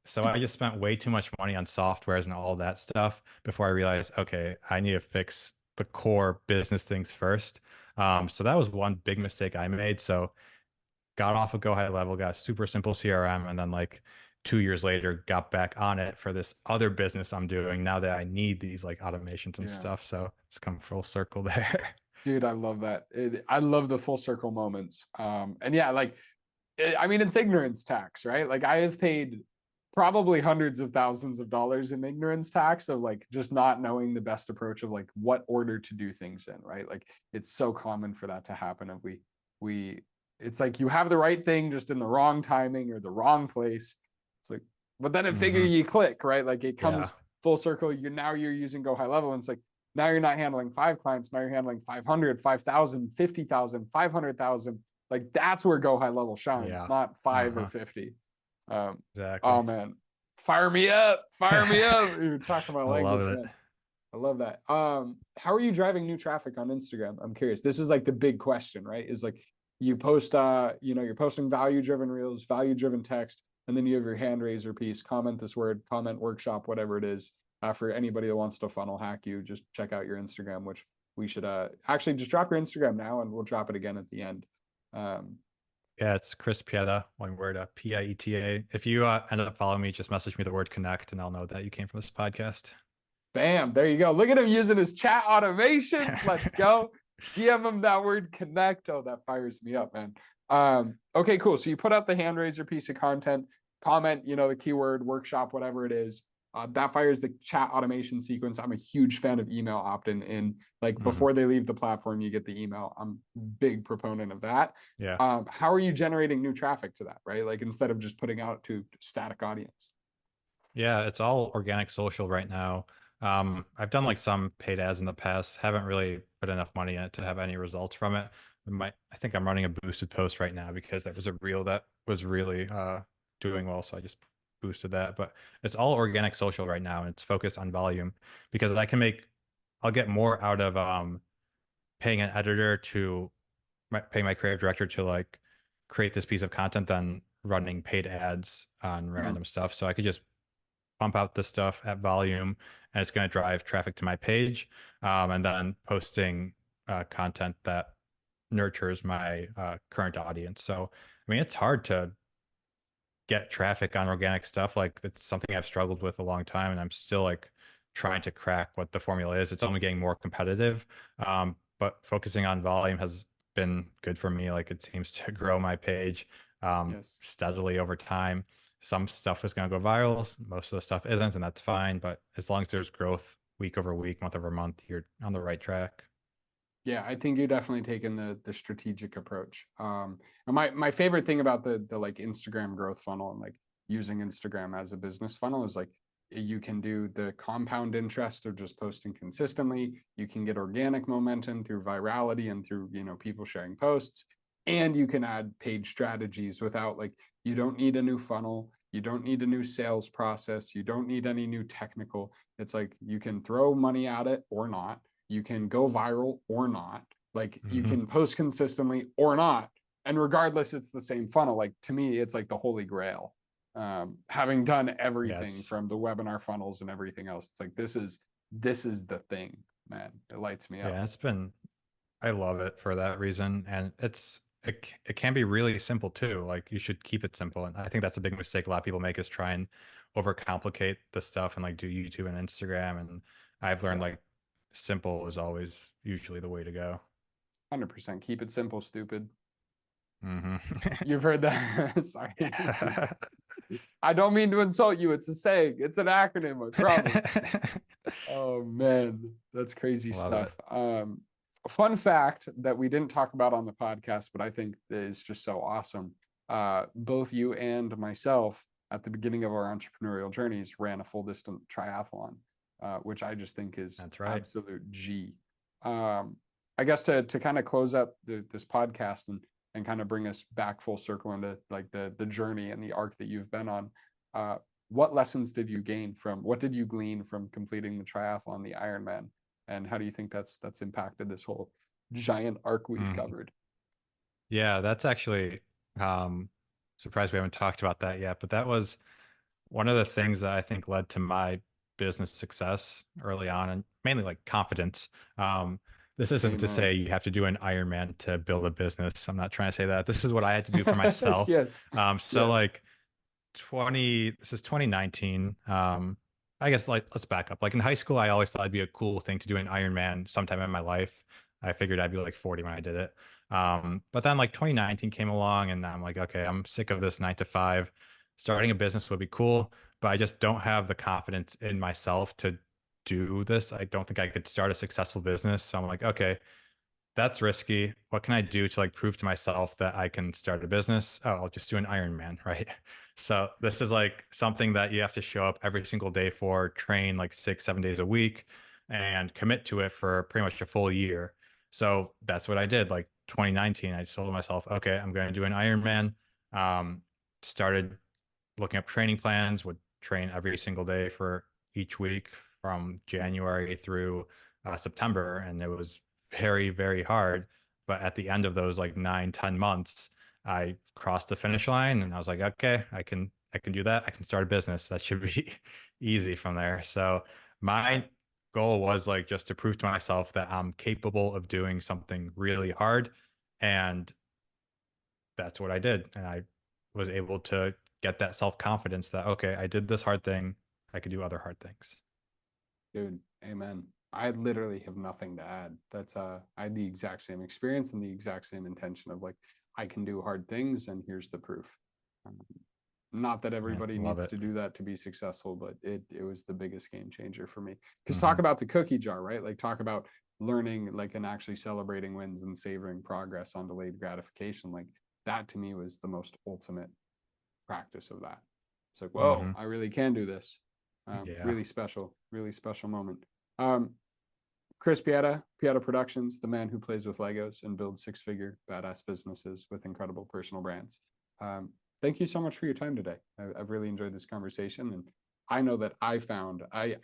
So I just spent way too much money on softwares and all that stuff before I realized, okay, I need to fix the core business things first. So that was one big mistake I made. So got off of Go High Level, got a super simple CRM, and then like 2 years later, got back on it for this other business I'm doing now that I need these like automations and
Yeah.
stuff. So it's come full circle there.
Dude, I love that. I love the full circle moments. And yeah, like I mean, it's ignorance tax, right? Like I have paid probably hundreds of thousands of dollars in ignorance tax of like just not knowing the best approach of like what order to do things in, right? Like it's so common for that to happen if we it's like you have the right thing just in the wrong timing or the wrong place. It's like, but then it figure
Hmm.
you click, right? Like it
Yeah.
comes full circle. You're using Go High Level, and it's like now you're not handling 5 clients, now you're handling 500, 5,000, 50,000, 500,000. Like that's where Go High Level shines,
Yeah.
not 5 or
Uh-huh.
50.
Exactly.
Oh man, fire me up, fire me up. You're talking my
I love
language,
it.
man. I love that. How are you driving new traffic on Instagram? I'm curious. This is like the big question, right? Is like you post, you're posting value-driven reels, value-driven text, and then you have your hand raiser piece, comment this word, comment workshop, whatever it is. For anybody that wants to funnel hack you, just check out your Instagram, which we should actually just drop your Instagram now, and we'll drop it again at the end. Um,
Yeah, it's Chris Pieta, one word, Pieta. If you end up following me, just message me the word connect and I'll know that you came from this podcast.
Bam, there you go. Look at him using his chat automations. Let's go. DM him that word connect. Oh, that fires me up, man. Okay, cool. So you put out the hand raiser piece of content, comment, the keyword, workshop, whatever it is. That fires the chat automation sequence. I'm a huge fan of email opt-in. In like
Hmm.
before they leave the platform, you get the email. I'm a big proponent of that.
Yeah.
How are you generating new traffic to that, right? Like instead of just putting out to static audience.
Yeah, it's all organic social right now. I've done like some paid ads in the past, haven't really put enough money in it to have any results from it. I think I'm running a boosted post right now because that was a reel that was really doing well. So I just boosted that. But it's all organic social right now, and it's focused on volume because I'll get more out of paying an editor to paying my creative director to like create this piece of content than running paid ads on
Mm,
random stuff. So I could just pump out this stuff at volume, and it's going to drive traffic to my page, and then posting content that nurtures my current audience. So I mean, it's hard to get traffic on organic stuff. Like it's something I've struggled with a long time, and I'm still like trying to crack what the formula is. It's only getting more competitive, but focusing on volume has been good for me. Like it seems to grow my page
yes.
steadily over time. Some stuff is going to go viral, most of the stuff isn't, and that's fine. But as long as there's growth week over week, month over month, you're on the right track.
Yeah, I think you're definitely taking the strategic approach. And my favorite thing about the like Instagram growth funnel and like using Instagram as a business funnel is like you can do the compound interest of just posting consistently. You can get organic momentum through virality and through, people sharing posts. And you can add page strategies without like you don't need a new funnel, you don't need a new sales process, you don't need any new technical. It's like you can throw money at it or not. you can go viral or not. Like you
Mhm.
can post consistently or not. And regardless, it's the same funnel. Like to me, it's like the holy grail. Having done everything
Yes.
from the webinar funnels and everything else, it's like this is the thing, man. It lights me up.
Yeah, I love it for that reason. And it can be really simple too. Like you should keep it simple. And I think that's a big mistake a lot of people make is try and overcomplicate the stuff and like do YouTube and Instagram. And I've learned
Yeah,
like simple is always usually the way to go.
100%. Keep it simple, stupid.
Hmm.
You've heard that. Sorry. I don't mean to insult you. It's a saying. It's an acronym, I promise. Oh man, that's crazy
Love it.
stuff. A fun fact that we didn't talk about on the podcast, but I think is just so awesome. Both you and myself at the beginning of our entrepreneurial journeys ran a full distance triathlon, which I just think is
That's right.
absolute G. I guess to kind of close up this podcast and kind of bring us back full circle into like the journey and the arc that you've been on. What lessons did you gain from what did you glean from completing the triathlon, the Ironman, and how do you think that's impacted this whole giant arc we've
Mhm.
covered?
Yeah, that's actually surprised we haven't talked about that yet, but that was one of the things that I think led to my business success early on and mainly like confidence. This isn't to
Amen.
say you have to do an Ironman to build a business. I'm not trying to say that. This is what I had to do for myself.
Yes.
So
Yeah.
like this is 2019. I guess like let's back up. Like in high school, I always thought it'd be a cool thing to do an Ironman sometime in my life. I figured I'd be like 40 when I did it. But then like 2019 came along and I'm like, okay, I'm sick of this 9 to 5. Starting a business would be cool, but I just don't have the confidence in myself to do this. I don't think I could start a successful business. So I'm like, okay, that's risky. What can I do to like prove to myself that I can start a business? Oh, I'll just do an Ironman, right? So this is like something that you have to show up every single day for, train like 6, 7 days a week, and commit to it for pretty much a full year. So that's what I did. Like 2019, I just told myself, okay, I'm going to do an Ironman. Um, Started looking up training plans, would train every single day for each week from January through September. And it was very, very hard. But at the end of those like 9, 10 months, I crossed the finish line and I was like, okay, I can do that. I can start a business. That should be easy from there. So my goal was like just to prove to myself that I'm capable of doing something really hard. And that's what I did. And I was able to get that self confidence that, okay, I did this hard thing. I could do other hard things.
Dude, amen. I literally have nothing to add. That's I had the exact same experience and the exact same intention of like I can do hard things and here's the proof. Um, Not that
Yeah,
everybody
love
needs
it.
to do that to be successful, but it was the biggest game changer for me. Because talk
Hmm.
about the cookie jar, right? Like talk about learning like and actually celebrating wins and savoring progress on delayed gratification. Like that to me was the most ultimate practice of that. It's like, whoa,
Hmm.
I really can do this.
Yeah.
Really special moment. Um, Chris Pieta Productions, the man who plays with Legos and builds six-figure badass businesses with incredible personal brands. Um, Thank you so much for your time today. I've really enjoyed this conversation, and I know that I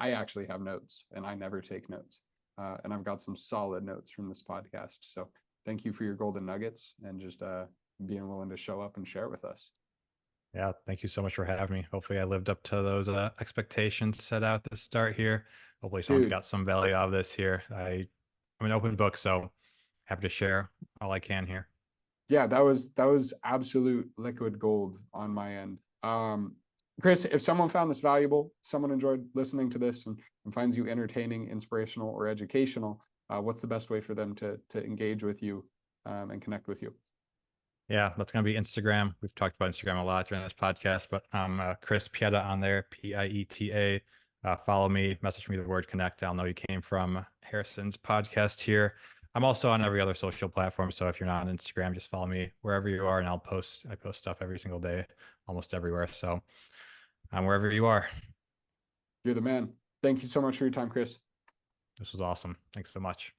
actually have notes, and I never take notes, and I've got some solid notes from this podcast. So thank you for your golden nuggets and just being willing to show up and share with us.
Yeah. Thank you so much for having me. Hopefully, I lived up to those expectations set out at the start here. Hopefully, someone
Dude,
got some value out of this here. I'm an open book, so happy to share all I can here.
yeah, that was absolute liquid gold on my end. Chris, if someone found this valuable, someone enjoyed listening to this and finds you entertaining, inspirational, or educational, what's the best way for them to engage with you and connect with you?
Yeah, that's going to be Instagram. We've talked about Instagram a lot during this podcast, but I'm Chris Pieta on there, Pieta. Follow me, message me the word connect. I'll know you came from Harrison's podcast here. I'm also on every other social platform. So if you're not on Instagram, just follow me wherever you are and I post stuff every single day, almost everywhere. So I'm wherever you are.
You're the man. Thank you so much for your time, Chris.
This was awesome. Thanks so much.